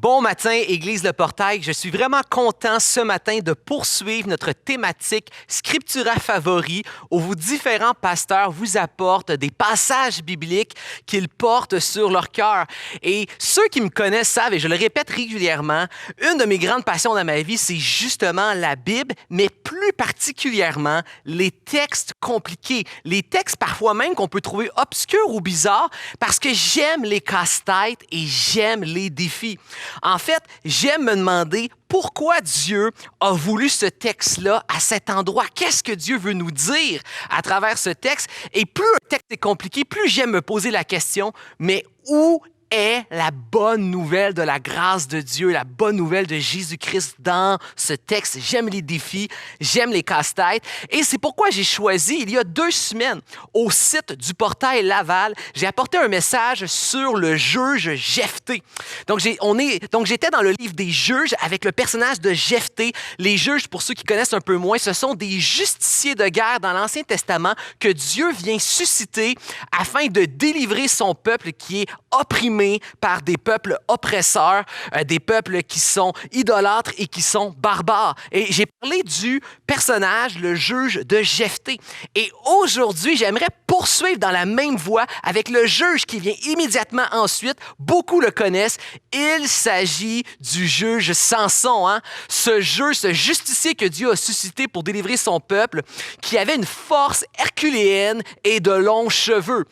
Bon matin, Église Le Portail. Je suis vraiment content ce matin de poursuivre notre thématique Scriptura Favori, où vos différents pasteurs vous apportent des passages bibliques qu'ils portent sur leur cœur. Et ceux qui me connaissent savent, et je le répète régulièrement, une de mes grandes passions dans ma vie, c'est justement la Bible, mais plus particulièrement les textes compliqués, les textes parfois même qu'on peut trouver obscurs ou bizarres, parce que j'aime les casse-têtes et j'aime les défis. En fait, j'aime me demander pourquoi Dieu a voulu ce texte-là à cet endroit. Qu'est-ce que Dieu veut nous dire à travers ce texte? Et plus un texte est compliqué, plus j'aime me poser la question, mais où est la bonne nouvelle de la grâce de Dieu, la bonne nouvelle de Jésus-Christ dans ce texte? J'aime les défis, j'aime les casse-têtes. Et c'est pourquoi j'ai choisi, il y a 2 semaines, au site du Portail Laval, j'ai apporté un message sur le juge Jephthé. Donc, j'étais dans le livre des juges avec le personnage de Jephthé. Les juges, pour ceux qui connaissent un peu moins, ce sont des justiciers de guerre dans l'Ancien Testament que Dieu vient susciter afin de délivrer son peuple qui est opprimé par des peuples oppresseurs, des peuples qui sont idolâtres et qui sont barbares. Et j'ai parlé du personnage, le juge de Jephthé. Et aujourd'hui, j'aimerais poursuivre dans la même voie avec le juge qui vient immédiatement ensuite. Beaucoup le connaissent. Il s'agit du juge Samson. Ce juge, ce justicier que Dieu a suscité pour délivrer son peuple, qui avait une force herculéenne et de longs cheveux.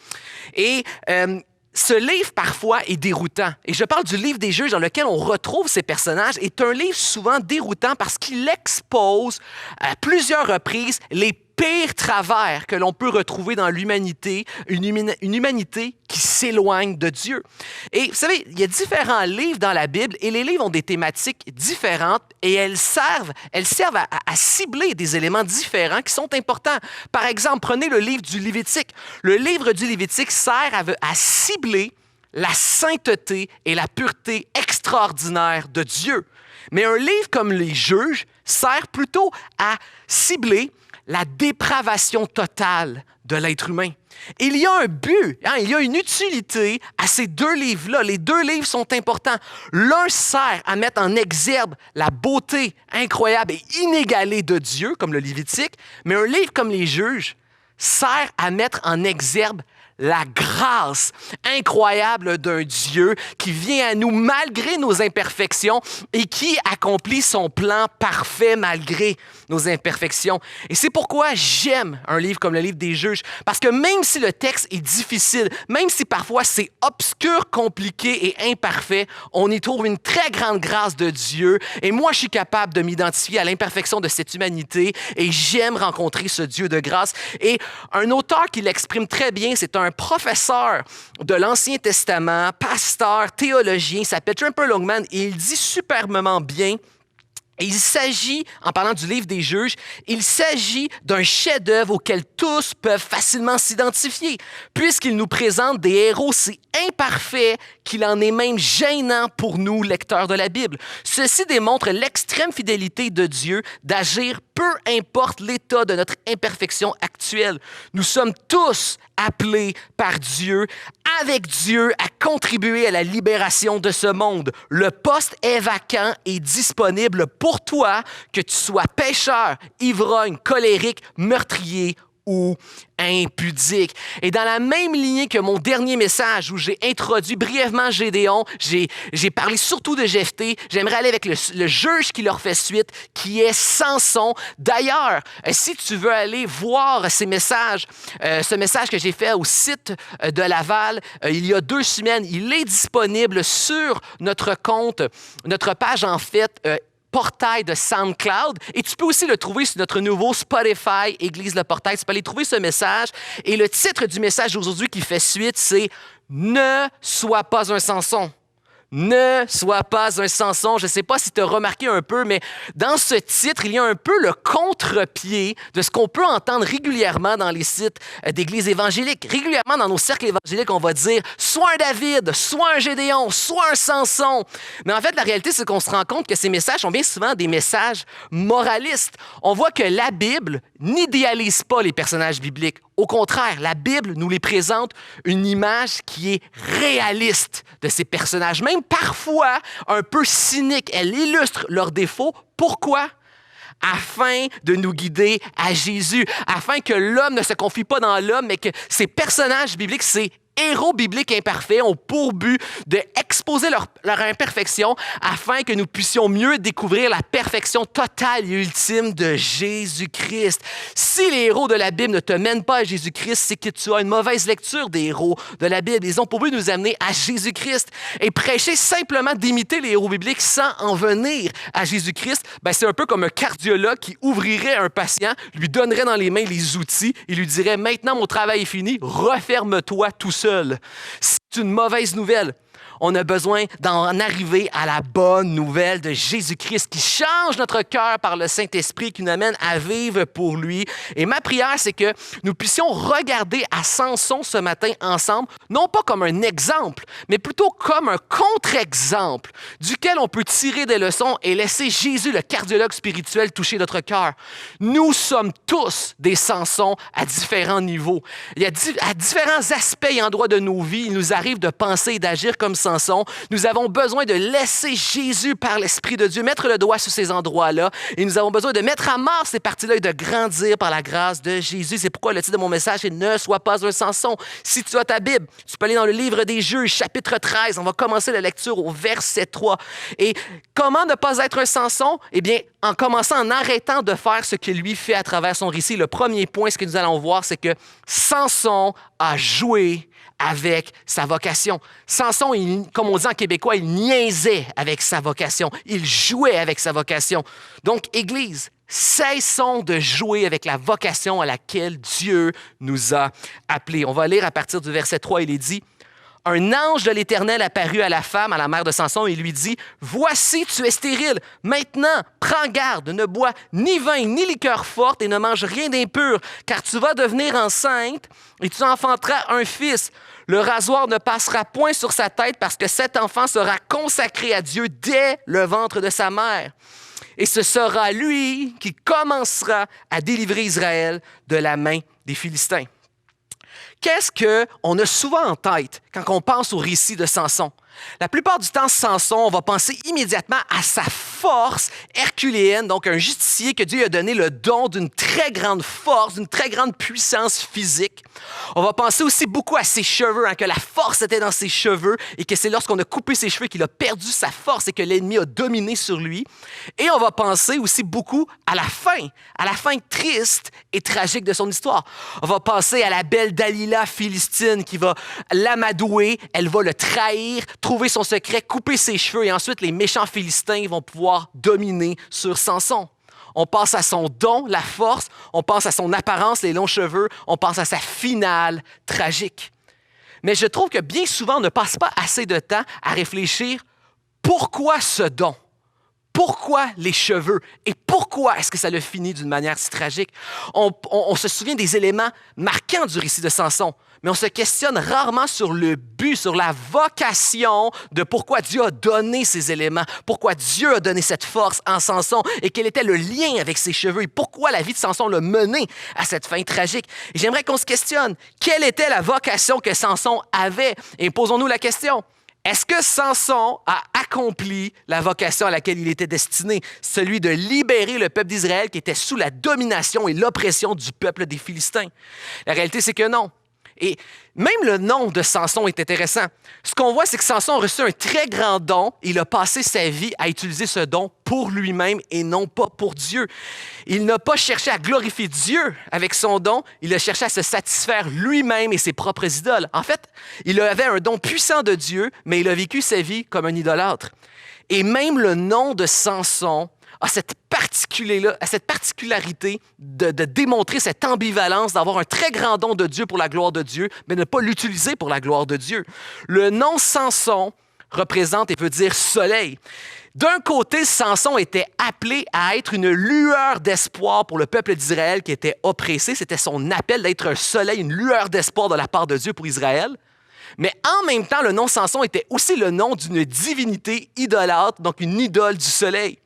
Et ce livre, parfois, est déroutant. Et je parle du livre des juges dans lequel on retrouve ces personnages. Est un livre souvent déroutant parce qu'il expose à plusieurs reprises les pires travers que l'on peut retrouver dans l'humanité, une humanité qui s'éloigne de Dieu. Et vous savez, il y a différents livres dans la Bible et les livres ont des thématiques différentes et elles servent à cibler des éléments différents qui sont importants. Par exemple, prenez le livre du Lévitique. Le livre du Lévitique sert à cibler la sainteté et la pureté extraordinaire de Dieu. Mais un livre comme les Juges sert plutôt à cibler la dépravation totale de l'être humain. Il y a un but, il y a une utilité à ces 2 livres-là. Les 2 livres sont importants. L'un sert à mettre en exergue la beauté incroyable et inégalée de Dieu, comme le Lévitique, mais un livre comme les Juges sert à mettre en exergue la grâce incroyable d'un Dieu qui vient à nous malgré nos imperfections et qui accomplit son plan parfait malgré nos imperfections. Et c'est pourquoi j'aime un livre comme le livre des Juges, parce que même si le texte est difficile, même si parfois c'est obscur, compliqué et imparfait, on y trouve une très grande grâce de Dieu. Et moi, je suis capable de m'identifier à l'imperfection de cette humanité et j'aime rencontrer ce Dieu de grâce. Et un auteur qui l'exprime très bien, c'est un professeur de l'Ancien Testament, pasteur, théologien, il s'appelle Tremper Longman et il dit superbement bien. Et il s'agit, en parlant du livre des Juges, il s'agit d'un chef-d'œuvre auquel tous peuvent facilement s'identifier, puisqu'il nous présente des héros si imparfaits qu'il en est même gênant pour nous, lecteurs de la Bible. Ceci démontre l'extrême fidélité de Dieu d'agir peu importe l'état de notre imperfection actuelle. Nous sommes tous appelés par Dieu, avec Dieu, à contribuer à la libération de ce monde. Le poste est vacant et disponible pour toi, que tu sois pécheur, ivrogne, colérique, meurtrier ou impudique. Et dans la même lignée que mon dernier message où j'ai introduit brièvement Gédéon, j'ai parlé surtout de Jephthé, j'aimerais aller avec le juge qui leur fait suite, qui est Samson. D'ailleurs, si tu veux aller voir ces messages, ce message que j'ai fait au site de Laval, il y a 2 semaines, il est disponible sur notre compte, notre page en fait, Portail de SoundCloud. Et tu peux aussi le trouver sur notre nouveau Spotify, Église Le Portail. Tu peux aller trouver ce message. Et le titre du message d'aujourd'hui qui fait suite, c'est « Ne sois pas un Samson ». Ne sois pas un Samson. Je ne sais pas si tu as remarqué un peu, mais dans ce titre, il y a un peu le contre-pied de ce qu'on peut entendre régulièrement dans les sites d'églises évangéliques. Régulièrement, dans nos cercles évangéliques, on va dire soit un David, soit un Gédéon, soit un Samson. Mais en fait, la réalité, c'est qu'on se rend compte que ces messages sont bien souvent des messages moralistes. On voit que la Bible n'idéalise pas les personnages bibliques. Au contraire, la Bible nous les présente une image qui est réaliste de ces personnages, même parfois un peu cynique. Elle illustre leurs défauts. Pourquoi? Afin de nous guider à Jésus, afin que l'homme ne se confie pas dans l'homme, mais que ces personnages bibliques, ces héros bibliques imparfaits ont pour but d'exposer leur imperfection afin que nous puissions mieux découvrir la perfection totale et ultime de Jésus-Christ. Si les héros de la Bible ne te mènent pas à Jésus-Christ, c'est que tu as une mauvaise lecture des héros de la Bible. Ils ont pour but de nous amener à Jésus-Christ. Et prêcher simplement d'imiter les héros bibliques sans en venir à Jésus-Christ, c'est un peu comme un cardiologue qui ouvrirait un patient, lui donnerait dans les mains les outils et lui dirait « Maintenant, mon travail est fini, referme-toi tout seul. » C'est une mauvaise nouvelle. On a besoin d'en arriver à la bonne nouvelle de Jésus-Christ qui change notre cœur par le Saint-Esprit, qui nous amène à vivre pour lui. Et ma prière, c'est que nous puissions regarder à Samson ce matin ensemble, non pas comme un exemple, mais plutôt comme un contre-exemple duquel on peut tirer des leçons et laisser Jésus, le cardiologue spirituel, toucher notre cœur. Nous sommes tous des Samsons à différents niveaux. Il y a à différents aspects et endroits de nos vies, il nous arrive de penser et d'agir comme Samson. Nous avons besoin de laisser Jésus par l'Esprit de Dieu mettre le doigt sur ces endroits-là et nous avons besoin de mettre à mort ces parties-là et de grandir par la grâce de Jésus. C'est pourquoi le titre de mon message est « Ne sois pas un Samson ». Si tu as ta Bible, tu peux aller dans le livre des Juges, chapitre 13. On va commencer la lecture au verset 3. Et comment ne pas être un Samson? Eh bien, en commençant, en arrêtant de faire ce que lui fait à travers son récit. Le premier point, ce que nous allons voir, c'est que Samson a joué avec sa vocation. Samson, comme on dit en québécois, il niaisait avec sa vocation. Il jouait avec sa vocation. Donc, Église, cessons de jouer avec la vocation à laquelle Dieu nous a appelés. On va lire à partir du verset 3, il est dit « Un ange de l'Éternel apparut à la femme, à la mère de Samson, et lui dit « Voici, tu es stérile. Maintenant, prends garde, ne bois ni vin, ni liqueur forte, et ne mange rien d'impur, car tu vas devenir enceinte, et tu enfanteras un fils. Le rasoir ne passera point sur sa tête, parce que cet enfant sera consacré à Dieu dès le ventre de sa mère. Et ce sera lui qui commencera à délivrer Israël de la main des Philistins. » Qu'est-ce qu'on a souvent en tête quand on pense au récit de Samson? La plupart du temps, Samson, on va penser immédiatement à sa force herculéenne, donc un justicier que Dieu a donné le don d'une très grande force, d'une très grande puissance physique. On va penser aussi beaucoup à ses cheveux, que la force était dans ses cheveux et que c'est lorsqu'on a coupé ses cheveux qu'il a perdu sa force et que l'ennemi a dominé sur lui. Et on va penser aussi beaucoup à la fin triste et tragique de son histoire. On va penser à la belle Dalila philistine qui va l'amadouer, elle va le trahir, trouver son secret, couper ses cheveux et ensuite les méchants Philistins vont pouvoir dominer sur Samson. On pense à son don, la force, on pense à son apparence, les longs cheveux, on pense à sa finale tragique. Mais je trouve que bien souvent, on ne passe pas assez de temps à réfléchir pourquoi ce don? Pourquoi les cheveux? Et pourquoi est-ce que ça le finit d'une manière si tragique? On se souvient des éléments marquants du récit de Samson, mais on se questionne rarement sur le but, sur la vocation de pourquoi Dieu a donné ces éléments, pourquoi Dieu a donné cette force en Samson et quel était le lien avec ses cheveux et pourquoi la vie de Samson l'a mené à cette fin tragique. Et j'aimerais qu'on se questionne, quelle était la vocation que Samson avait? Et posons-nous la question. Est-ce que Samson a accompli la vocation à laquelle il était destiné, celui de libérer le peuple d'Israël qui était sous la domination et l'oppression du peuple des Philistins? La réalité, c'est que non. Et même le nom de Samson est intéressant. Ce qu'on voit, c'est que Samson a reçu un très grand don. Il a passé sa vie à utiliser ce don pour lui-même et non pas pour Dieu. Il n'a pas cherché à glorifier Dieu avec son don. Il a cherché à se satisfaire lui-même et ses propres idoles. En fait, il avait un don puissant de Dieu, mais il a vécu sa vie comme un idolâtre. Et même le nom de Samson a cette particularité de démontrer cette ambivalence, d'avoir un très grand don de Dieu pour la gloire de Dieu, mais ne pas l'utiliser pour la gloire de Dieu. Le nom Samson représente et veut dire soleil. D'un côté, Samson était appelé à être une lueur d'espoir pour le peuple d'Israël qui était oppressé. C'était son appel d'être un soleil, une lueur d'espoir de la part de Dieu pour Israël. Mais en même temps, le nom Samson était aussi le nom d'une divinité idolâtre, donc une idole du soleil.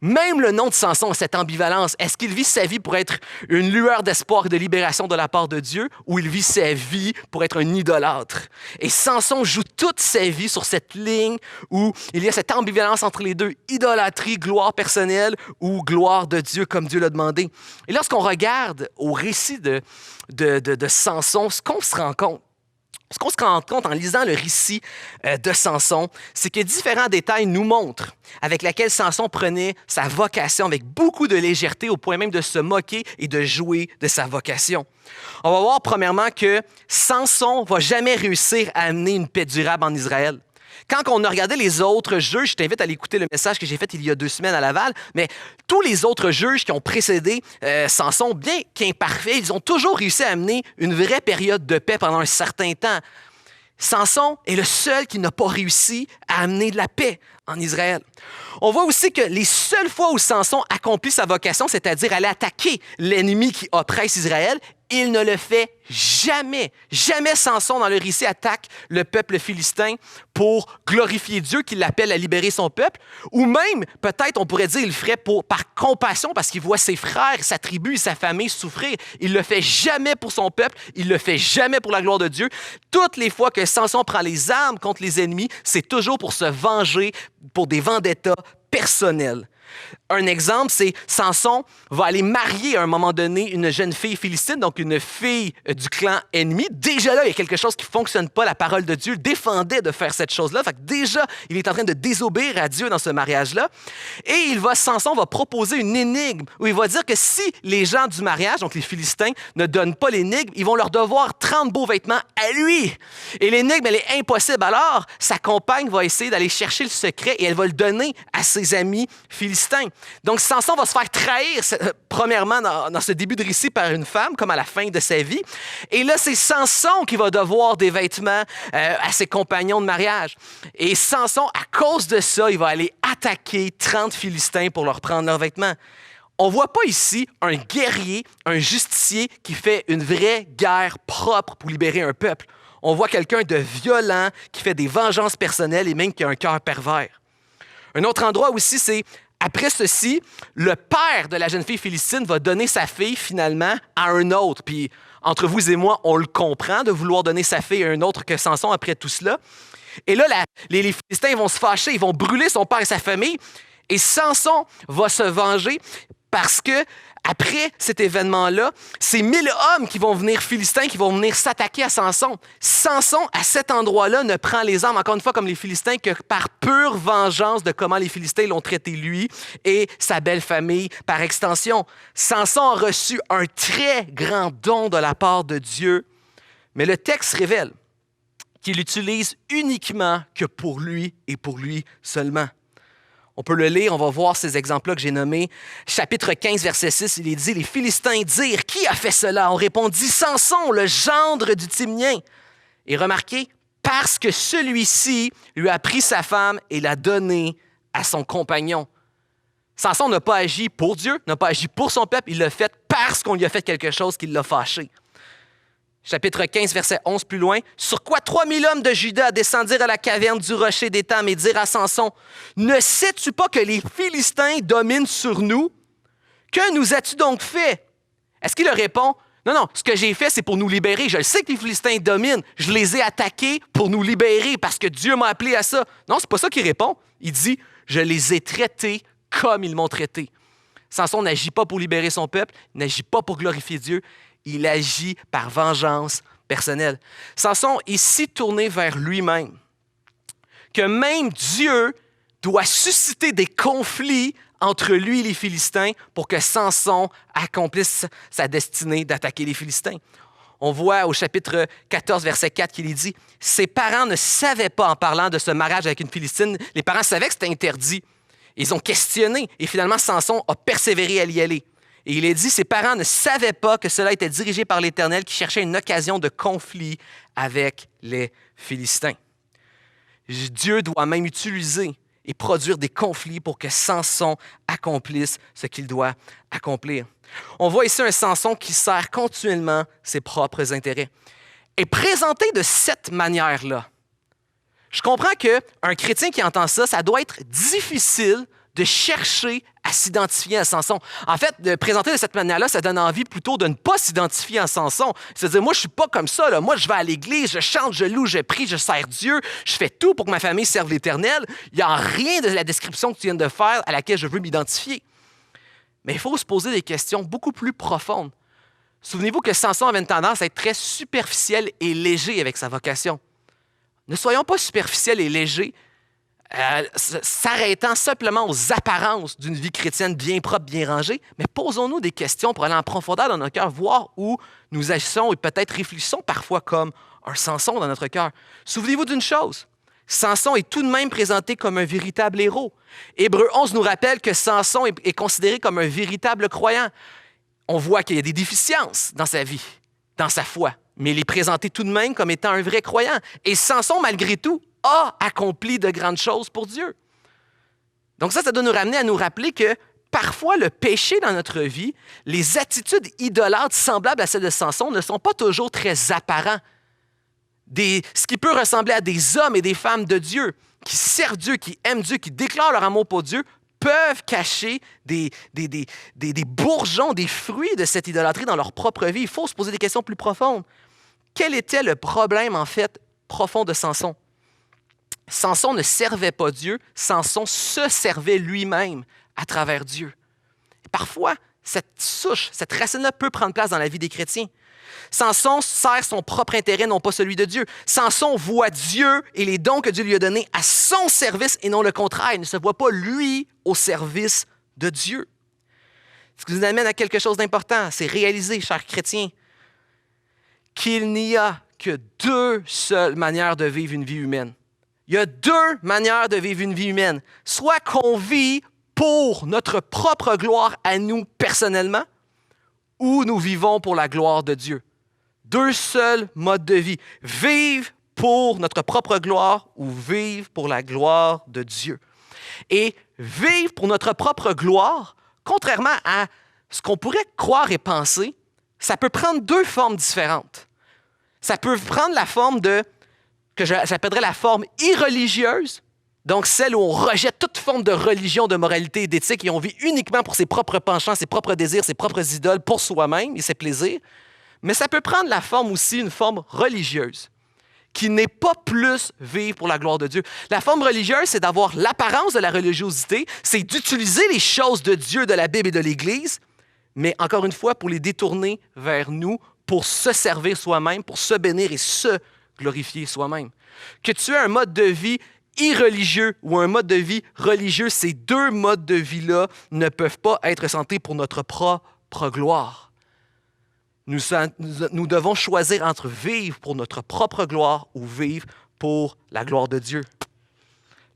Même le nom de Samson a cette ambivalence. Est-ce qu'il vit sa vie pour être une lueur d'espoir et de libération de la part de Dieu ou il vit sa vie pour être un idolâtre? Et Samson joue toute sa vie sur cette ligne où il y a cette ambivalence entre les deux, idolâtrie, gloire personnelle ou gloire de Dieu comme Dieu l'a demandé. Et lorsqu'on regarde au récit de Samson, ce qu'on se rend compte en lisant le récit de Samson, c'est que différents détails nous montrent avec lesquels Samson prenait sa vocation avec beaucoup de légèreté au point même de se moquer et de jouer de sa vocation. On va voir premièrement que Samson ne va jamais réussir à amener une paix durable en Israël. Quand on a regardé les autres juges, je t'invite à aller écouter le message que j'ai fait il y a 2 semaines à Laval, mais tous les autres juges qui ont précédé Samson, bien qu'imparfaits, ils ont toujours réussi à amener une vraie période de paix pendant un certain temps. Samson est le seul qui n'a pas réussi à amener de la paix en Israël. On voit aussi que les seules fois où Samson accomplit sa vocation, c'est-à-dire aller attaquer l'ennemi qui oppresse Israël, il ne le fait jamais. Jamais Samson dans le récit attaque le peuple philistin pour glorifier Dieu qui l'appelle à libérer son peuple. Ou même, peut-être, on pourrait dire, il le ferait par compassion parce qu'il voit ses frères, sa tribu et sa famille souffrir. Il le fait jamais pour son peuple. Il le fait jamais pour la gloire de Dieu. Toutes les fois que Samson prend les armes contre les ennemis, c'est toujours pour se venger, pour des vendettas personnels. Un exemple, c'est Samson va aller marier à un moment donné une jeune fille philistine, donc une fille du clan ennemi. Déjà là, il y a quelque chose qui ne fonctionne pas. La parole de Dieu défendait de faire cette chose-là. Fait que déjà, il est en train de désobéir à Dieu dans ce mariage-là. Et Samson va proposer une énigme où il va dire que si les gens du mariage, donc les Philistins, ne donnent pas l'énigme, ils vont leur devoir 30 beaux vêtements à lui. Et l'énigme, elle est impossible. Alors, sa compagne va essayer d'aller chercher le secret et elle va le donner à ses amis philistins. Donc, Samson va se faire trahir, premièrement, dans ce début de récit par une femme, comme à la fin de sa vie. Et là, c'est Samson qui va devoir des vêtements à ses compagnons de mariage. Et Samson, à cause de ça, il va aller attaquer 30 Philistins pour leur prendre leurs vêtements. On ne voit pas ici un guerrier, un justicier qui fait une vraie guerre propre pour libérer un peuple. On voit quelqu'un de violent qui fait des vengeances personnelles et même qui a un cœur pervers. Un autre endroit aussi, c'est après ceci, le père de la jeune fille philistine va donner sa fille finalement à un autre. Puis entre vous et moi, on le comprend de vouloir donner sa fille à un autre que Samson après tout cela. Et là, les Philistins vont se fâcher, ils vont brûler son père et sa famille. Et Samson va se venger parce que après cet événement-là, c'est 1000 hommes qui vont venir philistins, qui vont venir s'attaquer à Samson. Samson, à cet endroit-là, ne prend les armes, encore une fois, comme les Philistins, que par pure vengeance de comment les Philistins l'ont traité lui et sa belle famille par extension. Samson a reçu un très grand don de la part de Dieu, mais le texte révèle qu'il l'utilise uniquement que pour lui et pour lui seulement. On peut le lire, on va voir ces exemples-là que j'ai nommés. Chapitre 15, verset 6, il est dit « Les Philistins dirent, qui a fait cela? On répondit, Samson, le gendre du Timnien. Et remarquez, parce que celui-ci lui a pris sa femme et l'a donnée à son compagnon. » Samson n'a pas agi pour Dieu, n'a pas agi pour son peuple, il l'a fait parce qu'on lui a fait quelque chose qui l'a fâché. Chapitre 15, verset 11, plus loin. « Sur quoi 3000 hommes de Juda descendirent à la caverne du rocher d'Étam et dirent à Samson, « Ne sais-tu pas que les Philistins dominent sur nous? Que nous as-tu donc fait? » Est-ce qu'il leur répond, « Non, ce que j'ai fait, c'est pour nous libérer. Je le sais que les Philistins dominent. Je les ai attaqués pour nous libérer parce que Dieu m'a appelé à ça. » Non, c'est pas ça qu'il répond. Il dit, « Je les ai traités comme ils m'ont traité. » Samson n'agit pas pour libérer son peuple, il n'agit pas pour glorifier Dieu. Il agit par vengeance personnelle. Samson est si tourné vers lui-même que même Dieu doit susciter des conflits entre lui et les Philistins pour que Samson accomplisse sa destinée d'attaquer les Philistins. On voit au chapitre 14, verset 4, qu'il est dit « Ses parents ne savaient pas, en parlant de ce mariage avec une Philistine, les parents savaient que c'était interdit. Ils ont questionné et finalement Samson a persévéré à y aller. Et il est dit, ses parents ne savaient pas que cela était dirigé par l'Éternel qui cherchait une occasion de conflit avec les Philistins. Dieu doit même utiliser et produire des conflits pour que Samson accomplisse ce qu'il doit accomplir. On voit ici un Samson qui sert continuellement ses propres intérêts. Et présenté de cette manière-là, je comprends qu'un chrétien qui entend ça, ça doit être difficile de chercher à s'identifier à Samson. En fait, de présenter de cette manière-là, ça donne envie plutôt de ne pas s'identifier à Samson. C'est-à-dire, moi, je suis pas comme ça. Là. Moi, je vais à l'église, je chante, je loue, je prie, je sers Dieu, je fais tout pour que ma famille serve l'Éternel. Il n'y a rien de la description que tu viens de faire à laquelle je veux m'identifier. Mais il faut se poser des questions beaucoup plus profondes. Souvenez-vous que Samson avait une tendance à être très superficiel et léger avec sa vocation. Ne soyons pas superficiels et légers, s'arrêtant simplement aux apparences d'une vie chrétienne bien propre, bien rangée, mais posons-nous des questions pour aller en profondeur dans nos cœurs, voir où nous agissons et peut-être réfléchissons parfois comme un Samson dans notre cœur. Souvenez-vous d'une chose, Samson est tout de même présenté comme un véritable héros. Hébreux 11 nous rappelle que Samson est considéré comme un véritable croyant. On voit qu'il y a des déficiences dans sa vie, dans sa foi, mais il est présenté tout de même comme étant un vrai croyant. Et Samson, malgré tout, a accompli de grandes choses pour Dieu. Donc ça doit nous ramener à nous rappeler que parfois le péché dans notre vie, les attitudes idolâtres semblables à celles de Samson ne sont pas toujours très apparents. Ce qui peut ressembler à des hommes et des femmes de Dieu, qui servent Dieu, qui aiment Dieu, qui déclarent leur amour pour Dieu, peuvent cacher des bourgeons, des fruits de cette idolâtrie dans leur propre vie. Il faut se poser des questions plus profondes. Quel était le problème, en fait, profond de Samson? Samson ne servait pas Dieu, Samson se servait lui-même à travers Dieu. Et parfois, cette souche, cette racine-là peut prendre place dans la vie des chrétiens. Samson sert son propre intérêt, non pas celui de Dieu. Samson voit Dieu et les dons que Dieu lui a donnés à son service et non le contraire. Il ne se voit pas, lui, au service de Dieu. Ce qui nous amène à quelque chose d'important, c'est réaliser, chers chrétiens, qu'il n'y a que deux seules manières de vivre une vie humaine. Il y a deux manières de vivre une vie humaine. Soit qu'on vit pour notre propre gloire à nous personnellement, ou nous vivons pour la gloire de Dieu. Deux seuls modes de vie. Vivre pour notre propre gloire ou vivre pour la gloire de Dieu. Et vivre pour notre propre gloire, contrairement à ce qu'on pourrait croire et penser, ça peut prendre deux formes différentes. Ça peut prendre la forme que j'appellerais la forme irreligieuse, donc celle où on rejette toute forme de religion, de moralité et d'éthique et on vit uniquement pour ses propres penchants, ses propres désirs, ses propres idoles, pour soi-même et ses plaisirs. Mais ça peut prendre la forme aussi, une forme religieuse, qui n'est pas plus vivre pour la gloire de Dieu. La forme religieuse, c'est d'avoir l'apparence de la religiosité, c'est d'utiliser les choses de Dieu, de la Bible et de l'Église, mais encore une fois, pour les détourner vers nous, pour se servir soi-même, pour se bénir et se glorifier soi-même. Que tu aies un mode de vie irreligieux ou un mode de vie religieux, ces deux modes de vie-là ne peuvent pas être santés pour notre propre gloire. Nous devons choisir entre vivre pour notre propre gloire ou vivre pour la gloire de Dieu.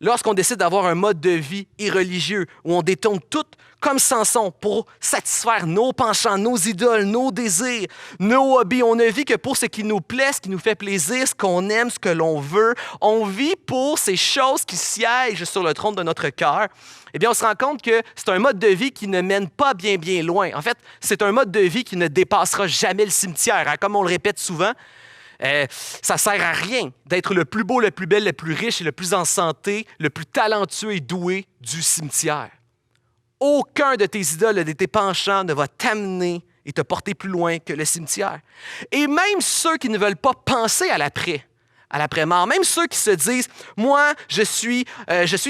Lorsqu'on décide d'avoir un mode de vie irreligieux où on détourne tout comme Samson pour satisfaire nos penchants, nos idoles, nos désirs, nos hobbies, on ne vit que pour ce qui nous plaît, ce qui nous fait plaisir, ce qu'on aime, ce que l'on veut. On vit pour ces choses qui siègent sur le trône de notre cœur. Eh bien, on se rend compte que c'est un mode de vie qui ne mène pas bien loin. En fait, c'est un mode de vie qui ne dépassera jamais le cimetière. Hein? Comme on le répète souvent, ça ne sert à rien d'être le plus beau, le plus bel, le plus riche et le plus en santé, le plus talentueux et doué du cimetière. Aucun de tes idoles et de tes penchants ne va t'amener et te porter plus loin que le cimetière. Et même ceux qui ne veulent pas penser à l'après-mort, même ceux qui se disent « Moi, je suis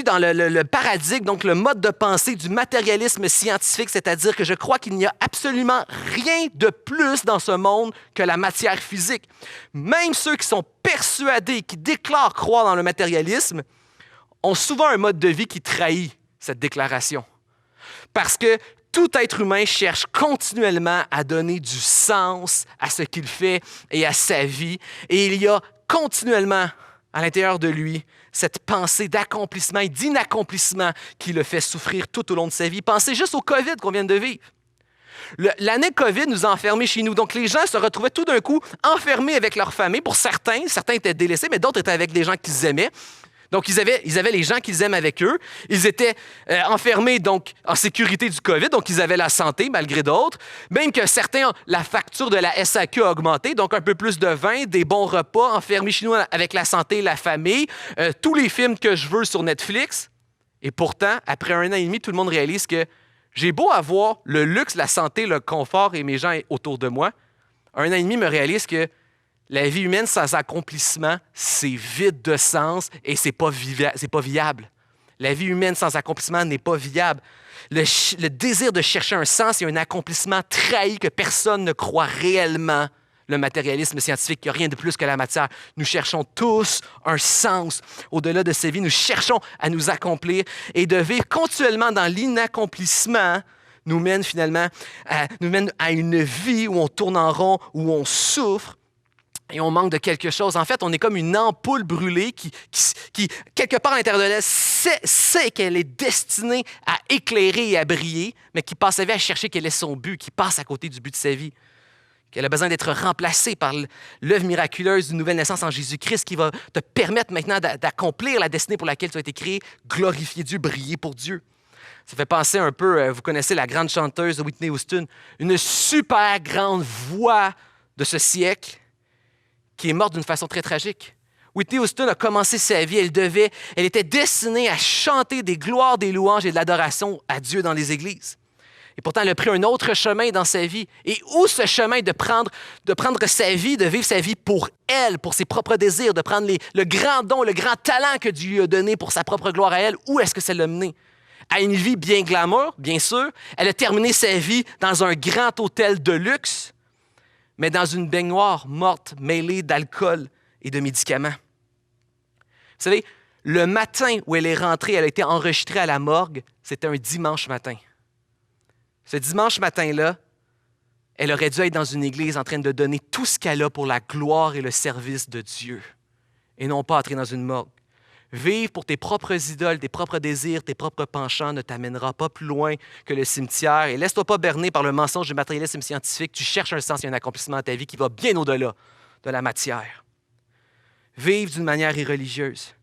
dans le paradigme, donc le mode de pensée du matérialisme scientifique, c'est-à-dire que je crois qu'il n'y a absolument rien de plus dans ce monde que la matière physique. » Même ceux qui sont persuadés, qui déclarent croire dans le matérialisme, ont souvent un mode de vie qui trahit cette déclaration. Parce que tout être humain cherche continuellement à donner du sens à ce qu'il fait et à sa vie. Et il y a continuellement à l'intérieur de lui cette pensée d'accomplissement et d'inaccomplissement qui le fait souffrir tout au long de sa vie. Pensez juste au COVID qu'on vient de vivre. L'année COVID nous a enfermés chez nous. Donc, les gens se retrouvaient tout d'un coup enfermés avec leur famille. Pour certains étaient délaissés, mais d'autres étaient avec des gens qu'ils aimaient. Donc, ils avaient les gens qu'ils aiment avec eux. Ils étaient enfermés, donc, en sécurité du COVID. Donc, ils avaient la santé, malgré d'autres. Même que certains, la facture de la SAQ a augmenté. Donc, un peu plus de vin, des bons repas, enfermés chez nous avec la santé et la famille. Tous les films que je veux sur Netflix. Et pourtant, après 1 an et demi, tout le monde réalise que J'ai beau avoir le luxe, la santé, le confort et mes gens autour de moi, un an et demi me réalise que la vie humaine sans accomplissement, c'est vide de sens et c'est pas viable. La vie humaine sans accomplissement n'est pas viable. Le désir de chercher un sens et un accomplissement trahit que personne ne croit réellement le matérialisme scientifique. Il n'y a rien de plus que la matière. Nous cherchons tous un sens. Au-delà de ces vies, nous cherchons à nous accomplir et de vivre continuellement dans l'inaccomplissement nous mène finalement à une vie où on tourne en rond, où on souffre et on manque de quelque chose. En fait, on est comme une ampoule brûlée qui quelque part à l'intérieur de elle, sait qu'elle est destinée à éclairer et à briller, mais qui passe sa vie à chercher quel est son but, qui passe à côté du but de sa vie. Qu'elle a besoin d'être remplacée par l'œuvre miraculeuse d'une nouvelle naissance en Jésus-Christ qui va te permettre maintenant d'accomplir la destinée pour laquelle tu as été créé, glorifier Dieu, briller pour Dieu. Ça fait penser un peu, vous connaissez la grande chanteuse Whitney Houston, une super grande voix de ce siècle qui est morte d'une façon très tragique. Whitney Houston a commencé sa vie, elle était destinée à chanter des gloires, des louanges et de l'adoration à Dieu dans les églises. Et pourtant, elle a pris un autre chemin dans sa vie. Et où ce chemin de prendre sa vie, de vivre sa vie pour elle, pour ses propres désirs, de prendre le grand don, le grand talent que Dieu lui a donné pour sa propre gloire à elle, où est-ce que ça l'a mené? À une vie bien glamour, bien sûr. Elle a terminé sa vie dans un grand hôtel de luxe, mais dans une baignoire morte, mêlée d'alcool et de médicaments. Vous savez, le matin où elle est rentrée, elle a été enregistrée à la morgue, c'était un dimanche matin. Ce dimanche matin-là, elle aurait dû être dans une église en train de donner tout ce qu'elle a pour la gloire et le service de Dieu, et non pas entrer dans une morgue. Vivre pour tes propres idoles, tes propres désirs, tes propres penchants ne t'amènera pas plus loin que le cimetière. Et laisse-toi pas berner par le mensonge du matérialisme scientifique. Tu cherches un sens et un accomplissement à ta vie qui va bien au-delà de la matière. Vivre d'une manière irreligieuse.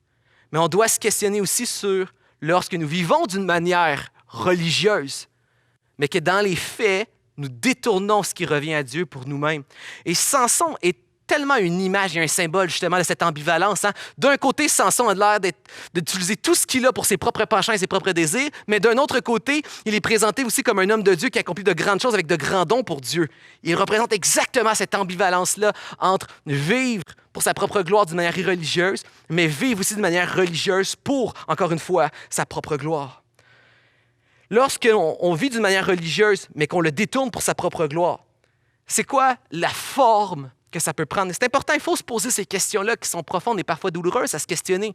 Mais on doit se questionner aussi sur lorsque nous vivons d'une manière religieuse, mais que dans les faits, nous détournons ce qui revient à Dieu pour nous-mêmes. Et Samson est tellement une image et un symbole justement de cette ambivalence. Hein? D'un côté, Samson a l'air d'utiliser tout ce qu'il a pour ses propres penchants et ses propres désirs, mais d'un autre côté, il est présenté aussi comme un homme de Dieu qui accomplit de grandes choses avec de grands dons pour Dieu. Il représente exactement cette ambivalence-là entre vivre pour sa propre gloire d'une manière irreligieuse, mais vivre aussi d'une manière religieuse pour, encore une fois, sa propre gloire. Lorsqu'on vit d'une manière religieuse, mais qu'on le détourne pour sa propre gloire, c'est quoi la forme que ça peut prendre? C'est important, il faut se poser ces questions-là qui sont profondes et parfois douloureuses à se questionner.